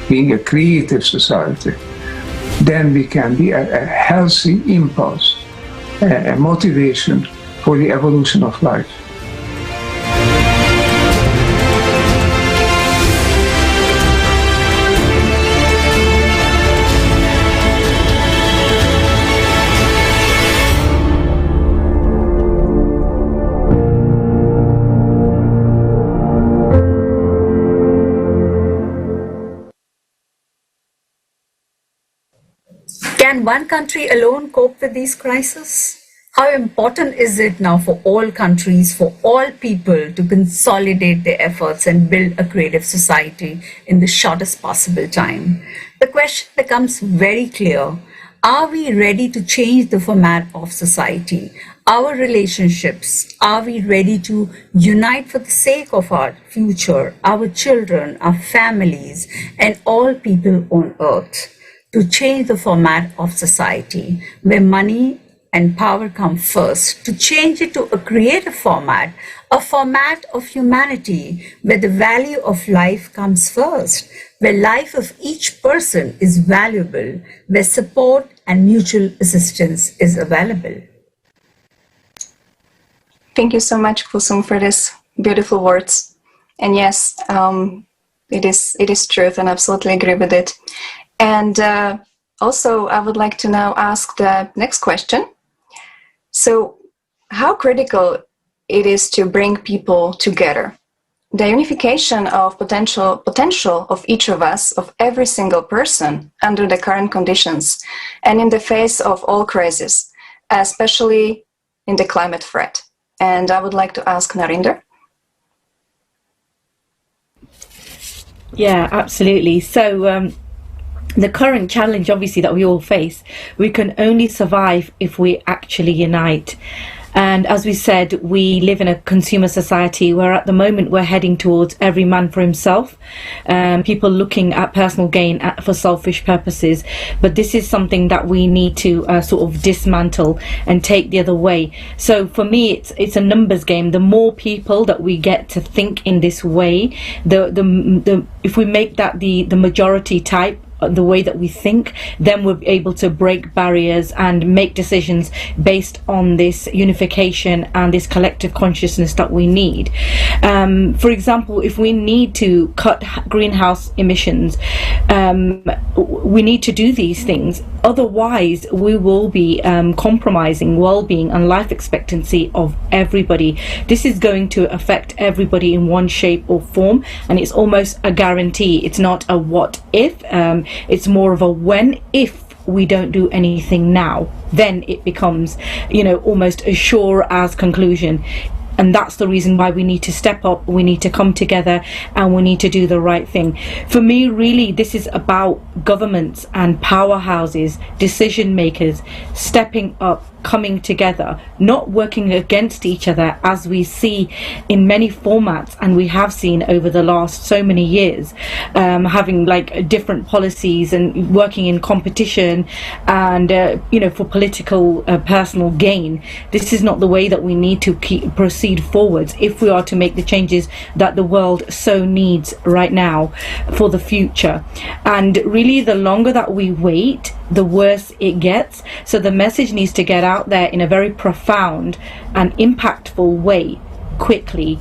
being a creative society, then we can be a healthy impulse, a motivation for the evolution of life. Can one country alone cope with these crises? How important is it now for all countries, for all people to consolidate their efforts and build a creative society in the shortest possible time? The question becomes very clear. Are we ready to change the format of society? Our relationships, are we ready to unite for the sake of our future, our children, our families, and all people on earth? To change the format of society where money and power come first, to change it to a creative format, a format of humanity where the value of life comes first, where life of each person is valuable, where support and mutual assistance is available. Thank you so much, Kusum, for these beautiful words. And yes, it is truth, and I absolutely agree with it. And also, I would like to now ask the next question. So, how critical it is to bring people together? The unification of potential of each of us, of every single person under the current conditions and in the face of all crises, especially in the climate threat. And I would like to ask Narinder. Yeah, absolutely. So, the current challenge, obviously, that we all face, we can only survive if we actually unite. And as we said, we live in a consumer society where at the moment we're heading towards every man for himself, people looking at personal gain for selfish purposes. But this is something that we need to sort of dismantle and take the other way. So for me, it's a numbers game. The more people that we get to think in this way, if we make that the majority type, the way that we think, then we're able to break barriers and make decisions based on this unification and this collective consciousness that we need. For example, if we need to cut greenhouse emissions, we need to do these things. Otherwise, we will be compromising well-being and life expectancy of everybody. This is going to affect everybody in one shape or form, and it's almost a guarantee. It's not a what if, it's more of a when if we don't do anything now, then it becomes, almost as sure as conclusion. And that's the reason why we need to step up, we need to come together, and we need to do the right thing. For me, really, this is about governments and powerhouses, decision makers, stepping up, coming together, not working against each other as we see in many formats, and we have seen over the last so many years, having like different policies and working in competition and for political personal gain. This is not the way that we need to proceed forwards if we are to make the changes that the world so needs right now for the future. And really, the longer that we wait, the worse it gets. So the message needs to get out there in a very profound and impactful way, quickly.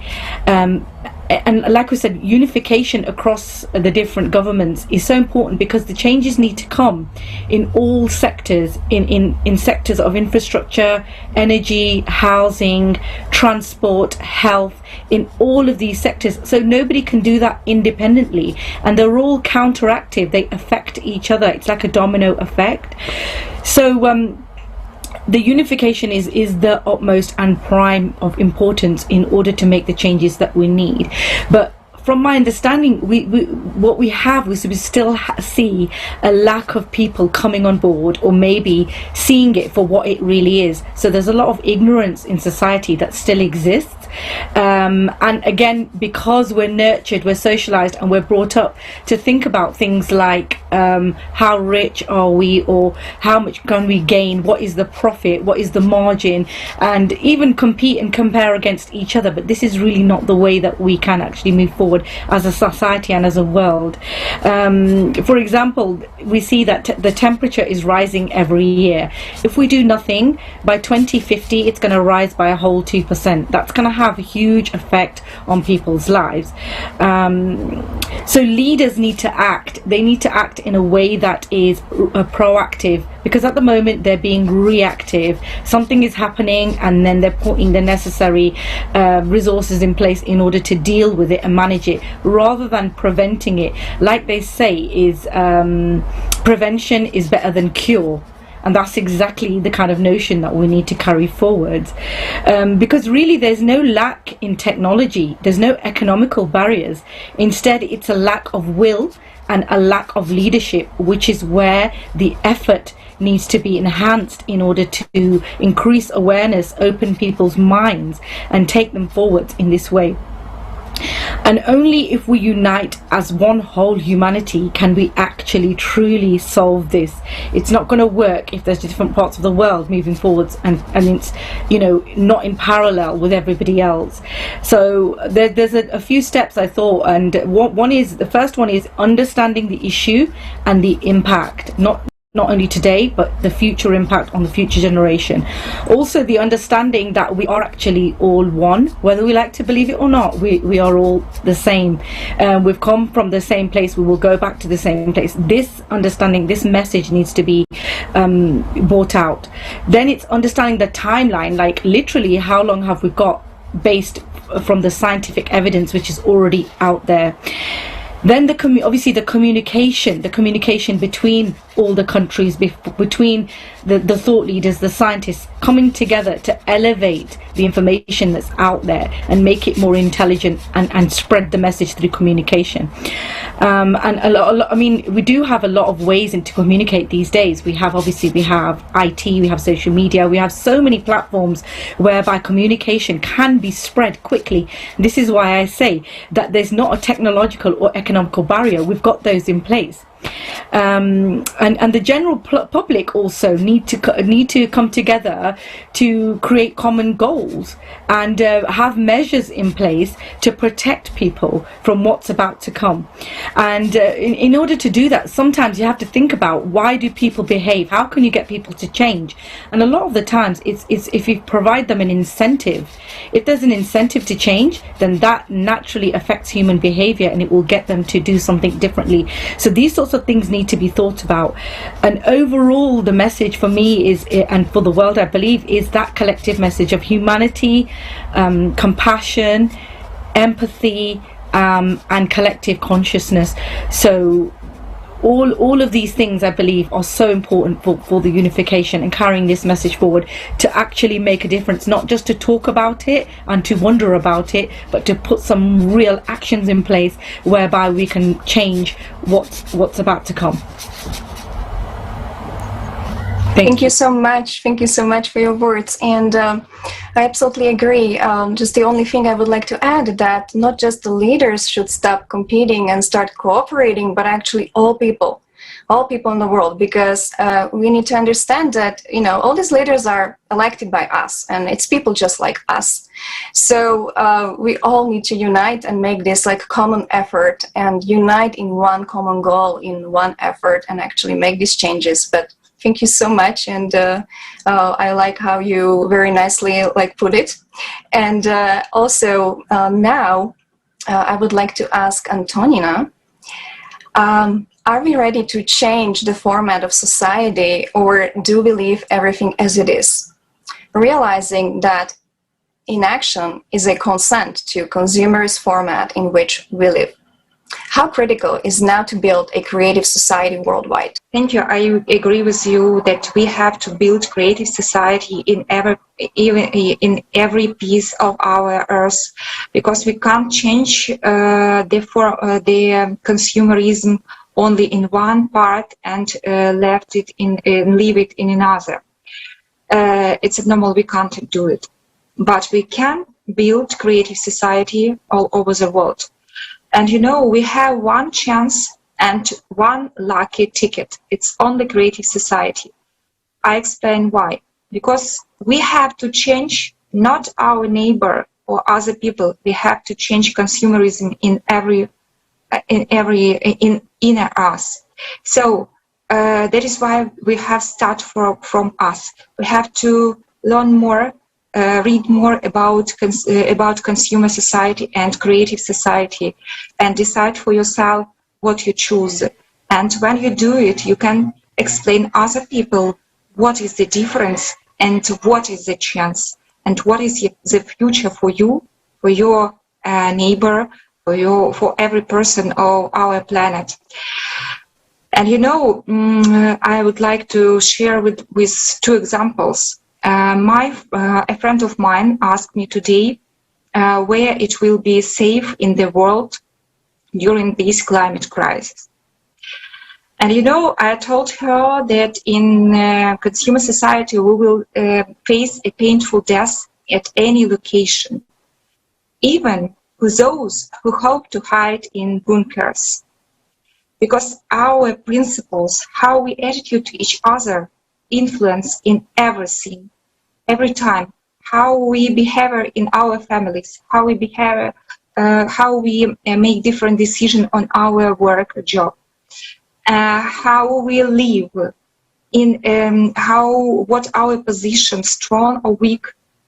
and like we said, unification across the different governments is so important, because the changes need to come in all sectors, in sectors of infrastructure, energy, housing, transport, health, in all of these sectors. So nobody can do that independently, and they're all counteractive. They affect each other. It's like a domino effect. So the unification is the utmost and prime of importance in order to make the changes that we need. But from my understanding, what we have is we still see a lack of people coming on board, or maybe seeing it for what it really is. So there's a lot of ignorance in society that still exists. And again, because we're nurtured, we're socialized, and we're brought up to think about things like how rich are we, or how much can we gain, what is the profit, what is the margin, and even compete and compare against each other. But this is really not the way that we can actually move forward as a society and as a world. For example, we see that the temperature is rising every year. If we do nothing, by 2050 it's going to rise by a whole 2%. That's going to have a huge effect on people's lives. So leaders need to act. They need to act in a way that is proactive, because at the moment they're being reactive. Something is happening, and then they're putting the necessary resources in place in order to deal with it and manage it, rather than preventing it. Like they say, is prevention is better than cure. And that's exactly the kind of notion that we need to carry forward, because really there's no lack in technology, there's no economical barriers. Instead, it's a lack of will and a lack of leadership, which is where the effort needs to be enhanced in order to increase awareness, open people's minds, and take them forward in this way. And only if we unite as one whole humanity can we actually truly solve this. It's not going to work if there's different parts of the world moving forwards, and it's, you know, not in parallel with everybody else. So there's a few steps, I thought, and the first one is understanding the issue and the impact, not only today, but the future impact on the future generation. Also, the understanding that we are actually all one, whether we like to believe it or not. We are all the same. We've come from the same place. We will go back to the same place. This understanding, this message needs to be brought out. Then it's understanding the timeline, like literally how long have we got, based from the scientific evidence which is already out there. Then obviously the communication between all the countries, between the thought leaders, the scientists, coming together to elevate the information that's out there and make it more intelligent, and spread the message through communication. And I mean, we do have a lot of ways to communicate these days. We have IT, we have social media, we have so many platforms whereby communication can be spread quickly. This is why I say that there's not a technological or economical barrier. We've got those in place. And the general public also need to come together to create common goals and have measures in place to protect people from what's about to come. And in order to do that, sometimes you have to think about, why do people behave? How can you get people to change? And a lot of the times it's if you provide them an incentive. If there's an incentive to change, then that naturally affects human behavior, and it will get them to do something differently. So these sorts of things need to be thought about. And overall, the message for me is, and for the world I believe, is that collective message of humanity, compassion, empathy, and collective consciousness. So all of these things, I believe, are so important for the unification and carrying this message forward, to actually make a difference, not just to talk about it and to wonder about it, but to put some real actions in place whereby we can change what's about to come. Thank you so much. Thank you so much for your words. And I absolutely agree. Just the only thing I would like to add, that not just the leaders should stop competing and start cooperating, but actually all people in the world, because we need to understand that, you know, all these leaders are elected by us, and it's people just like us. So we all need to unite and make this like common effort, and unite in one common goal, in one effort, and actually make these changes. But thank you so much, and I like how you very nicely like put it. And also now I would like to ask Antonina, are we ready to change the format of society, or do we leave everything as it is? Realizing that inaction is a consent to consumerist format in which we live. How critical is now to build a creative society worldwide? Thank you. I agree with you that we have to build creative society in every piece of our earth, because we can't change the consumerism only in one part and leave it in another. It's abnormal. We can't do it, but we can build creative society all over the world. And you know, we have one chance and one lucky ticket. It's only creative society. I explain why. Because we have to change not our neighbor or other people. We have to change consumerism in us. So that is why we have start from us. We have to learn more, read more about consumer society and creative society, and decide for yourself what you choose. And when you do it, you can explain other people what is the difference and what is the chance and what is the future for you, for your neighbor, for every person on our planet. And you know, I would like to share with two examples. A friend of mine asked me today where it will be safe in the world during this climate crisis. And you know, I told her that in consumer society we will face a painful death at any location, even for those who hope to hide in bunkers. Because our principles, how we attitude to each other, influence in everything, every time. How we behave in our families, how we behave, how we make different decisions on our work job, how we live, what our position, strong or weak,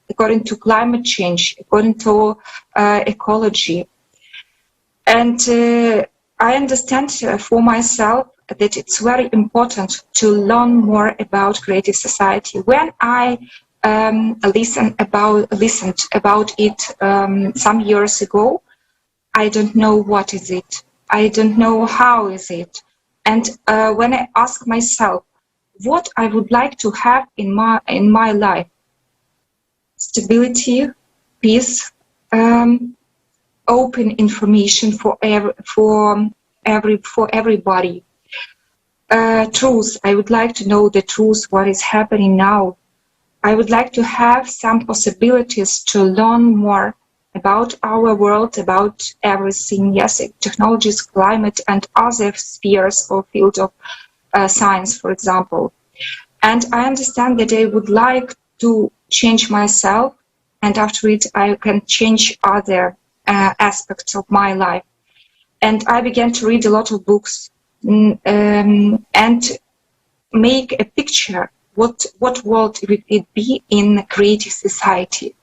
according to climate change, according to ecology. And I understand for myself that it's very important to learn more about creative society. When I listened about it some years ago, I don't know what is it. I don't know how is it. And when I ask myself what I would like to have in my life, stability, peace, open information for everybody. Truth. I would like to know the truth, what is happening now. I would like to have some possibilities to learn more about our world, about everything. Yes, technologies, climate, and other spheres or field of science, for example. And I understand that I would like to change myself, and after it, I can change other aspects of my life. And I began to read a lot of books and make a picture what world would it be in a creative society.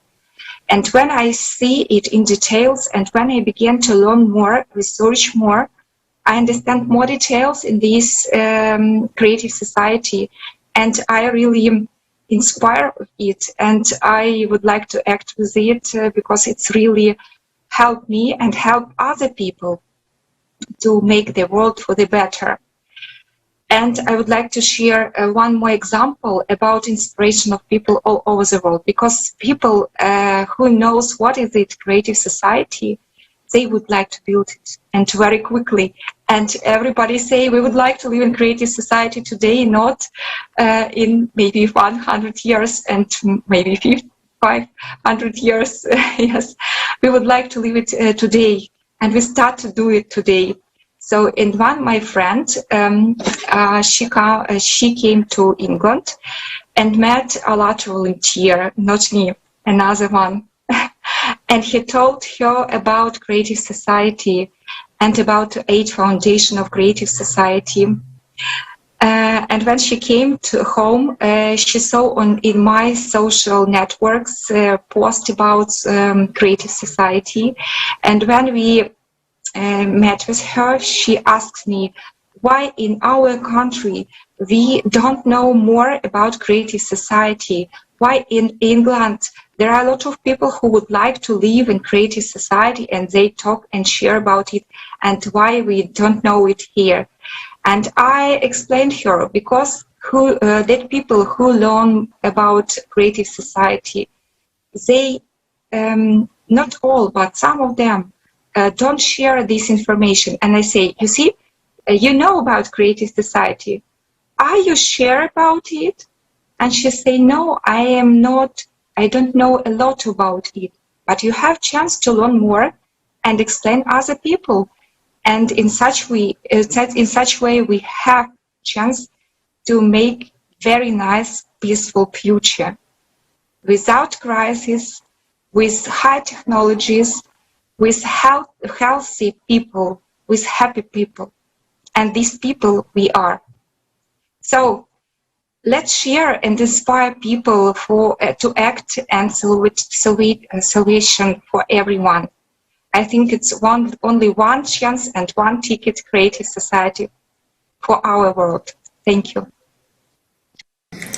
And when I see it in details, and when I began to learn more, research more, I understand more details in this creative society, and I really inspire it, and I would like to act with it because it's really helped me and help other people to make the world for the better. And I would like to share one more example about inspiration of people all over the world, because people who knows what is it, creative society, they would like to build it, and very quickly. And everybody say we would like to live in creative society today, not in maybe 100 years and maybe 500 years. Yes, we would like to live it today, and we start to do it today. So, in one, my friend, she came to England and met a lot of volunteer, not me, another one. And he told her about creative society and about the 8 foundation of creative society. And when she came to home, she saw in my social networks post about creative society. And when we met with her, she asked me why in our country we don't know more about creative society. Why in England there are a lot of people who would like to live in creative society and they talk and share about it, and why we don't know it here. And I explained her because that people who learn about creative society, they, not all, but some of them don't share this information. And I say, you see, you know about creative society. Are you sure about it? And she say, no, I am not. I don't know a lot about it. But you have chance to learn more and explain other people. And in such way, we have chance to make very nice, peaceful future without crisis, with high technologies, with healthy people, with happy people. And these people we are. So let's share and inspire people to act and solution for everyone. I think it's only one chance and one ticket, creative society for our world. Thank you.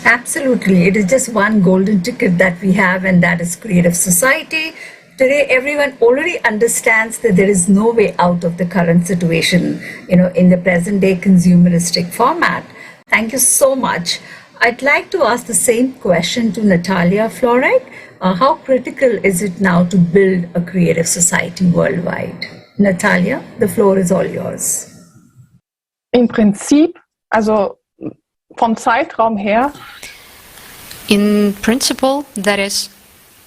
Absolutely. It is just one golden ticket that we have, and that is creative society. Today, everyone already understands that there is no way out of the current situation, in the present day consumeristic format. Thank you so much. I'd like to ask the same question to Natalia Floride. How critical is it now to build a creative society worldwide? Natalia, the floor is all yours. Im Prinzip, also vom Zeitraum her. In principle, that is,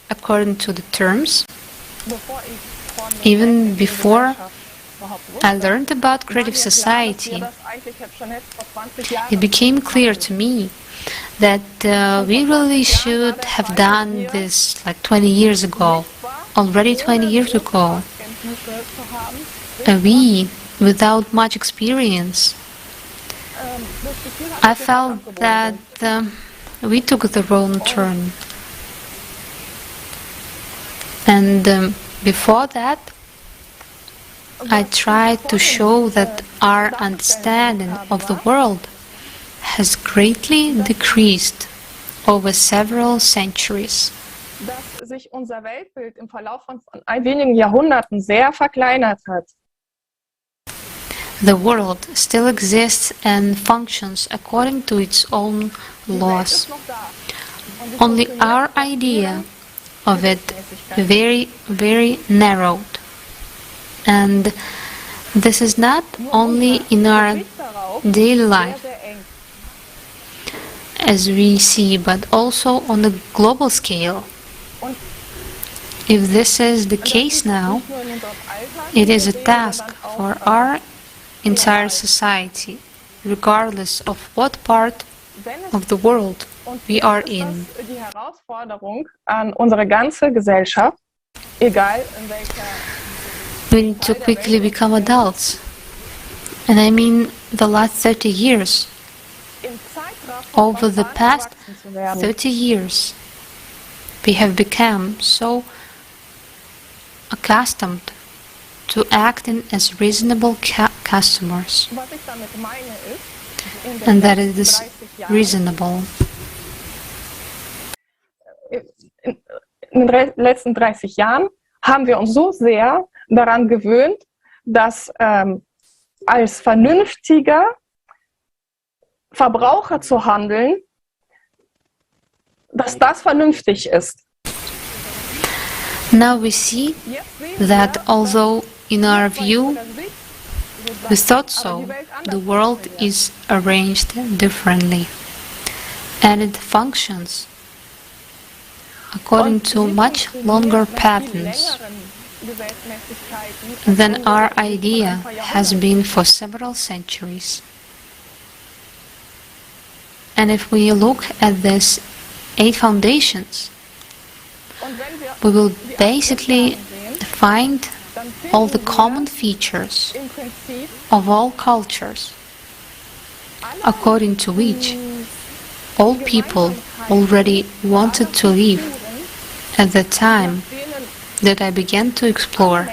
according to the terms, even before I learned about creative society, it became clear to me that we really should have done this like 20 years ago, already 20 years ago. We, without much experience, I felt that we took the wrong turn. And before that, I tried to show that our understanding of the world has greatly decreased over several centuries. Dass sich unser Weltbild im Verlauf von wenigen Jahrhunderten sehr verkleinert hat. The world still exists and functions according to its own laws. Only our idea of it very, very narrowed. And this is not only in our daily life, as we see, but also on the global scale. If this is the case now, it is a task for our entire society, regardless of what part of the world we are in. Die Herausforderung an unsere ganze Gesellschaft, egal in welcher. We need to quickly become adults. And I mean the last 30 years. Over the past 30 years, we have become so accustomed to acting as reasonable customers. And that it is reasonable. In den letzten 30 Jahren haben wir uns so sehr daran gewöhnt, dass als vernünftiger Verbraucher zu handeln, dass das vernünftig ist. Now we see that although in our view we thought so, the world is arranged differently and it functions according to much longer patterns than our idea has been for several centuries. And if we look at these 8 foundations, we will basically find all the common features of all cultures according to which all people already wanted to live at the time that I began to explore.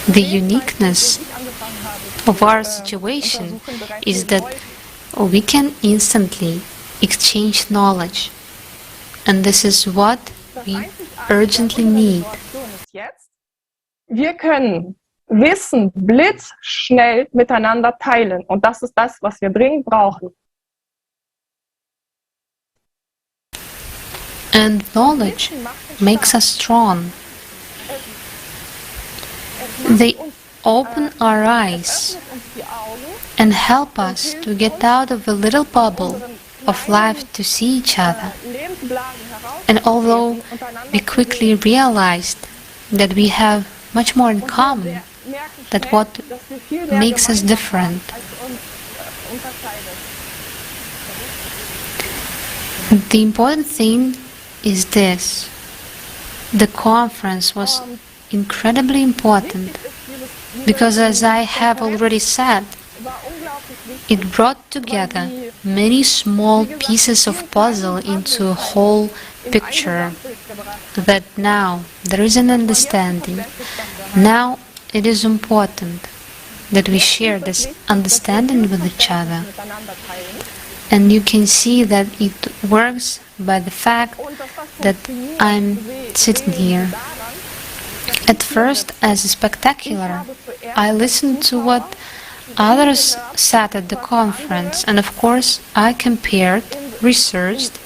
The uniqueness of our situation is that we can instantly exchange knowledge, and this is what we urgently need. Wir können Wissen blitzschnell miteinander teilen, und das ist das, was wir dringend brauchen. And knowledge makes us strong. They open our eyes and help us to get out of a little bubble of life to see each other. And although we quickly realized that we have much more in common, that what makes us different. The important thing is this: the conference was incredibly important because, as I have already said, it brought together many small pieces of puzzle into a whole picture, that now there is an understanding. Now it is important that we share this understanding with each other. And you can see that it works by the fact that I'm sitting here. At first, as a spectacular, I listened to what others said at the conference, and of course I compared, researched,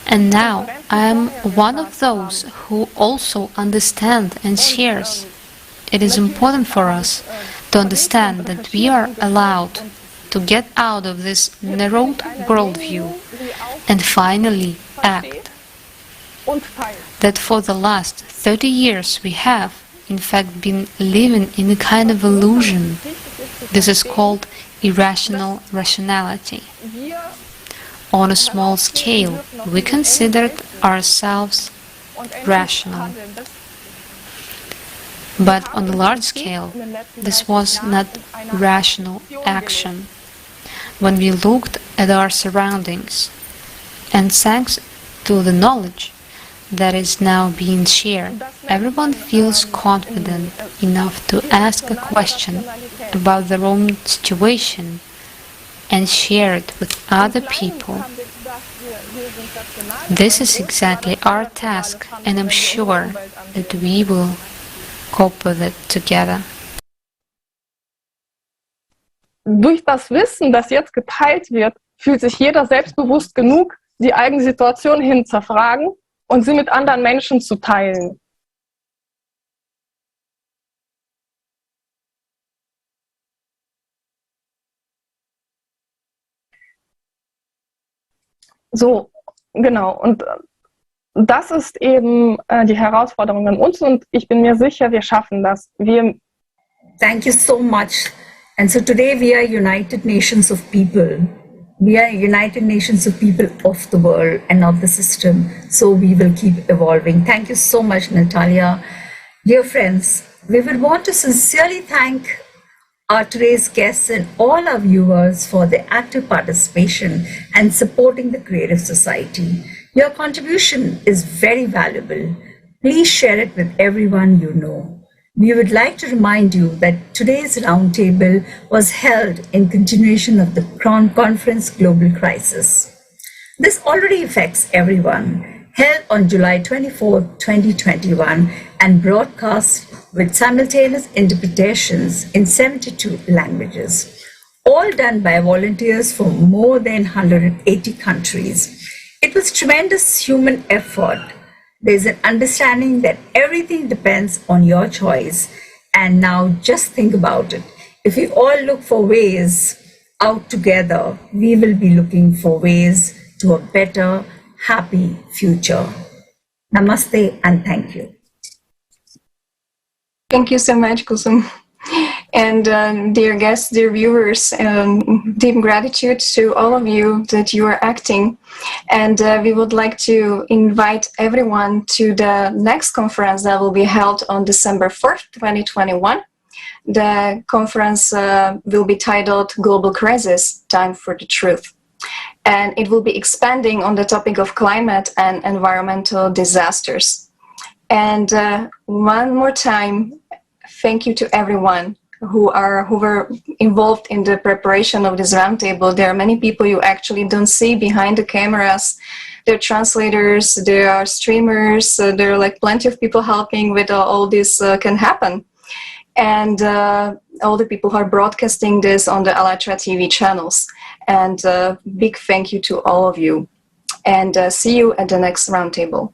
and now I am one of those who also understand and shares. It is important for us to understand that we are allowed to get out of this narrowed worldview and finally act. That for the last 30 years we have, in fact, been living in a kind of illusion. This is called irrational rationality. On a small scale, we considered ourselves rational. But on a large scale, this was not rational action. When we looked at our surroundings, and thanks to the knowledge that is now being shared, everyone feels confident enough to ask a question about their own situation and share it with other people. This is exactly our task, and I'm sure that we will cope with it together. Durch das Wissen, das jetzt geteilt wird, fühlt sich jeder selbstbewusst genug, die eigene Situation hinzufragen und sie mit anderen Menschen zu teilen. So, genau. Und das ist eben die Herausforderung an uns, und ich bin mir sicher, wir schaffen das. Thank you so much. And so today we are United Nations of people. We are United Nations of people of the world and of the system. So we will keep evolving. Thank you so much, Natalia. Dear friends, we would want to sincerely thank our today's guests and all our viewers for their active participation and supporting the Creative Society. Your contribution is very valuable. Please share it with everyone you know. We would like to remind you that today's roundtable was held in continuation of the conference Global Crisis. This already affects everyone, held on July 24, 2021, and broadcast with simultaneous interpretations in 72 languages, all done by volunteers from more than 180 countries. It was tremendous human effort. There's an understanding that everything depends on your choice. And now just think about it. If we all look for ways out together, we will be looking for ways to a better, happy future. Namaste and thank you. Thank you so much, Kusum. And dear guests, dear viewers, deep gratitude to all of you that you are acting. And we would like to invite everyone to the next conference that will be held on December 4th, 2021. The conference will be titled Global Crisis, Time for the Truth. And it will be expanding on the topic of climate and environmental disasters. And one more time, thank you to everyone who were involved in the preparation of this roundtable. There are many people you actually don't see behind the cameras. There are translators, there are streamers, there are like plenty of people helping with all this can happen. And all the people who are broadcasting this on the Alatra TV channels. And big thank you to all of you. And see you at the next roundtable.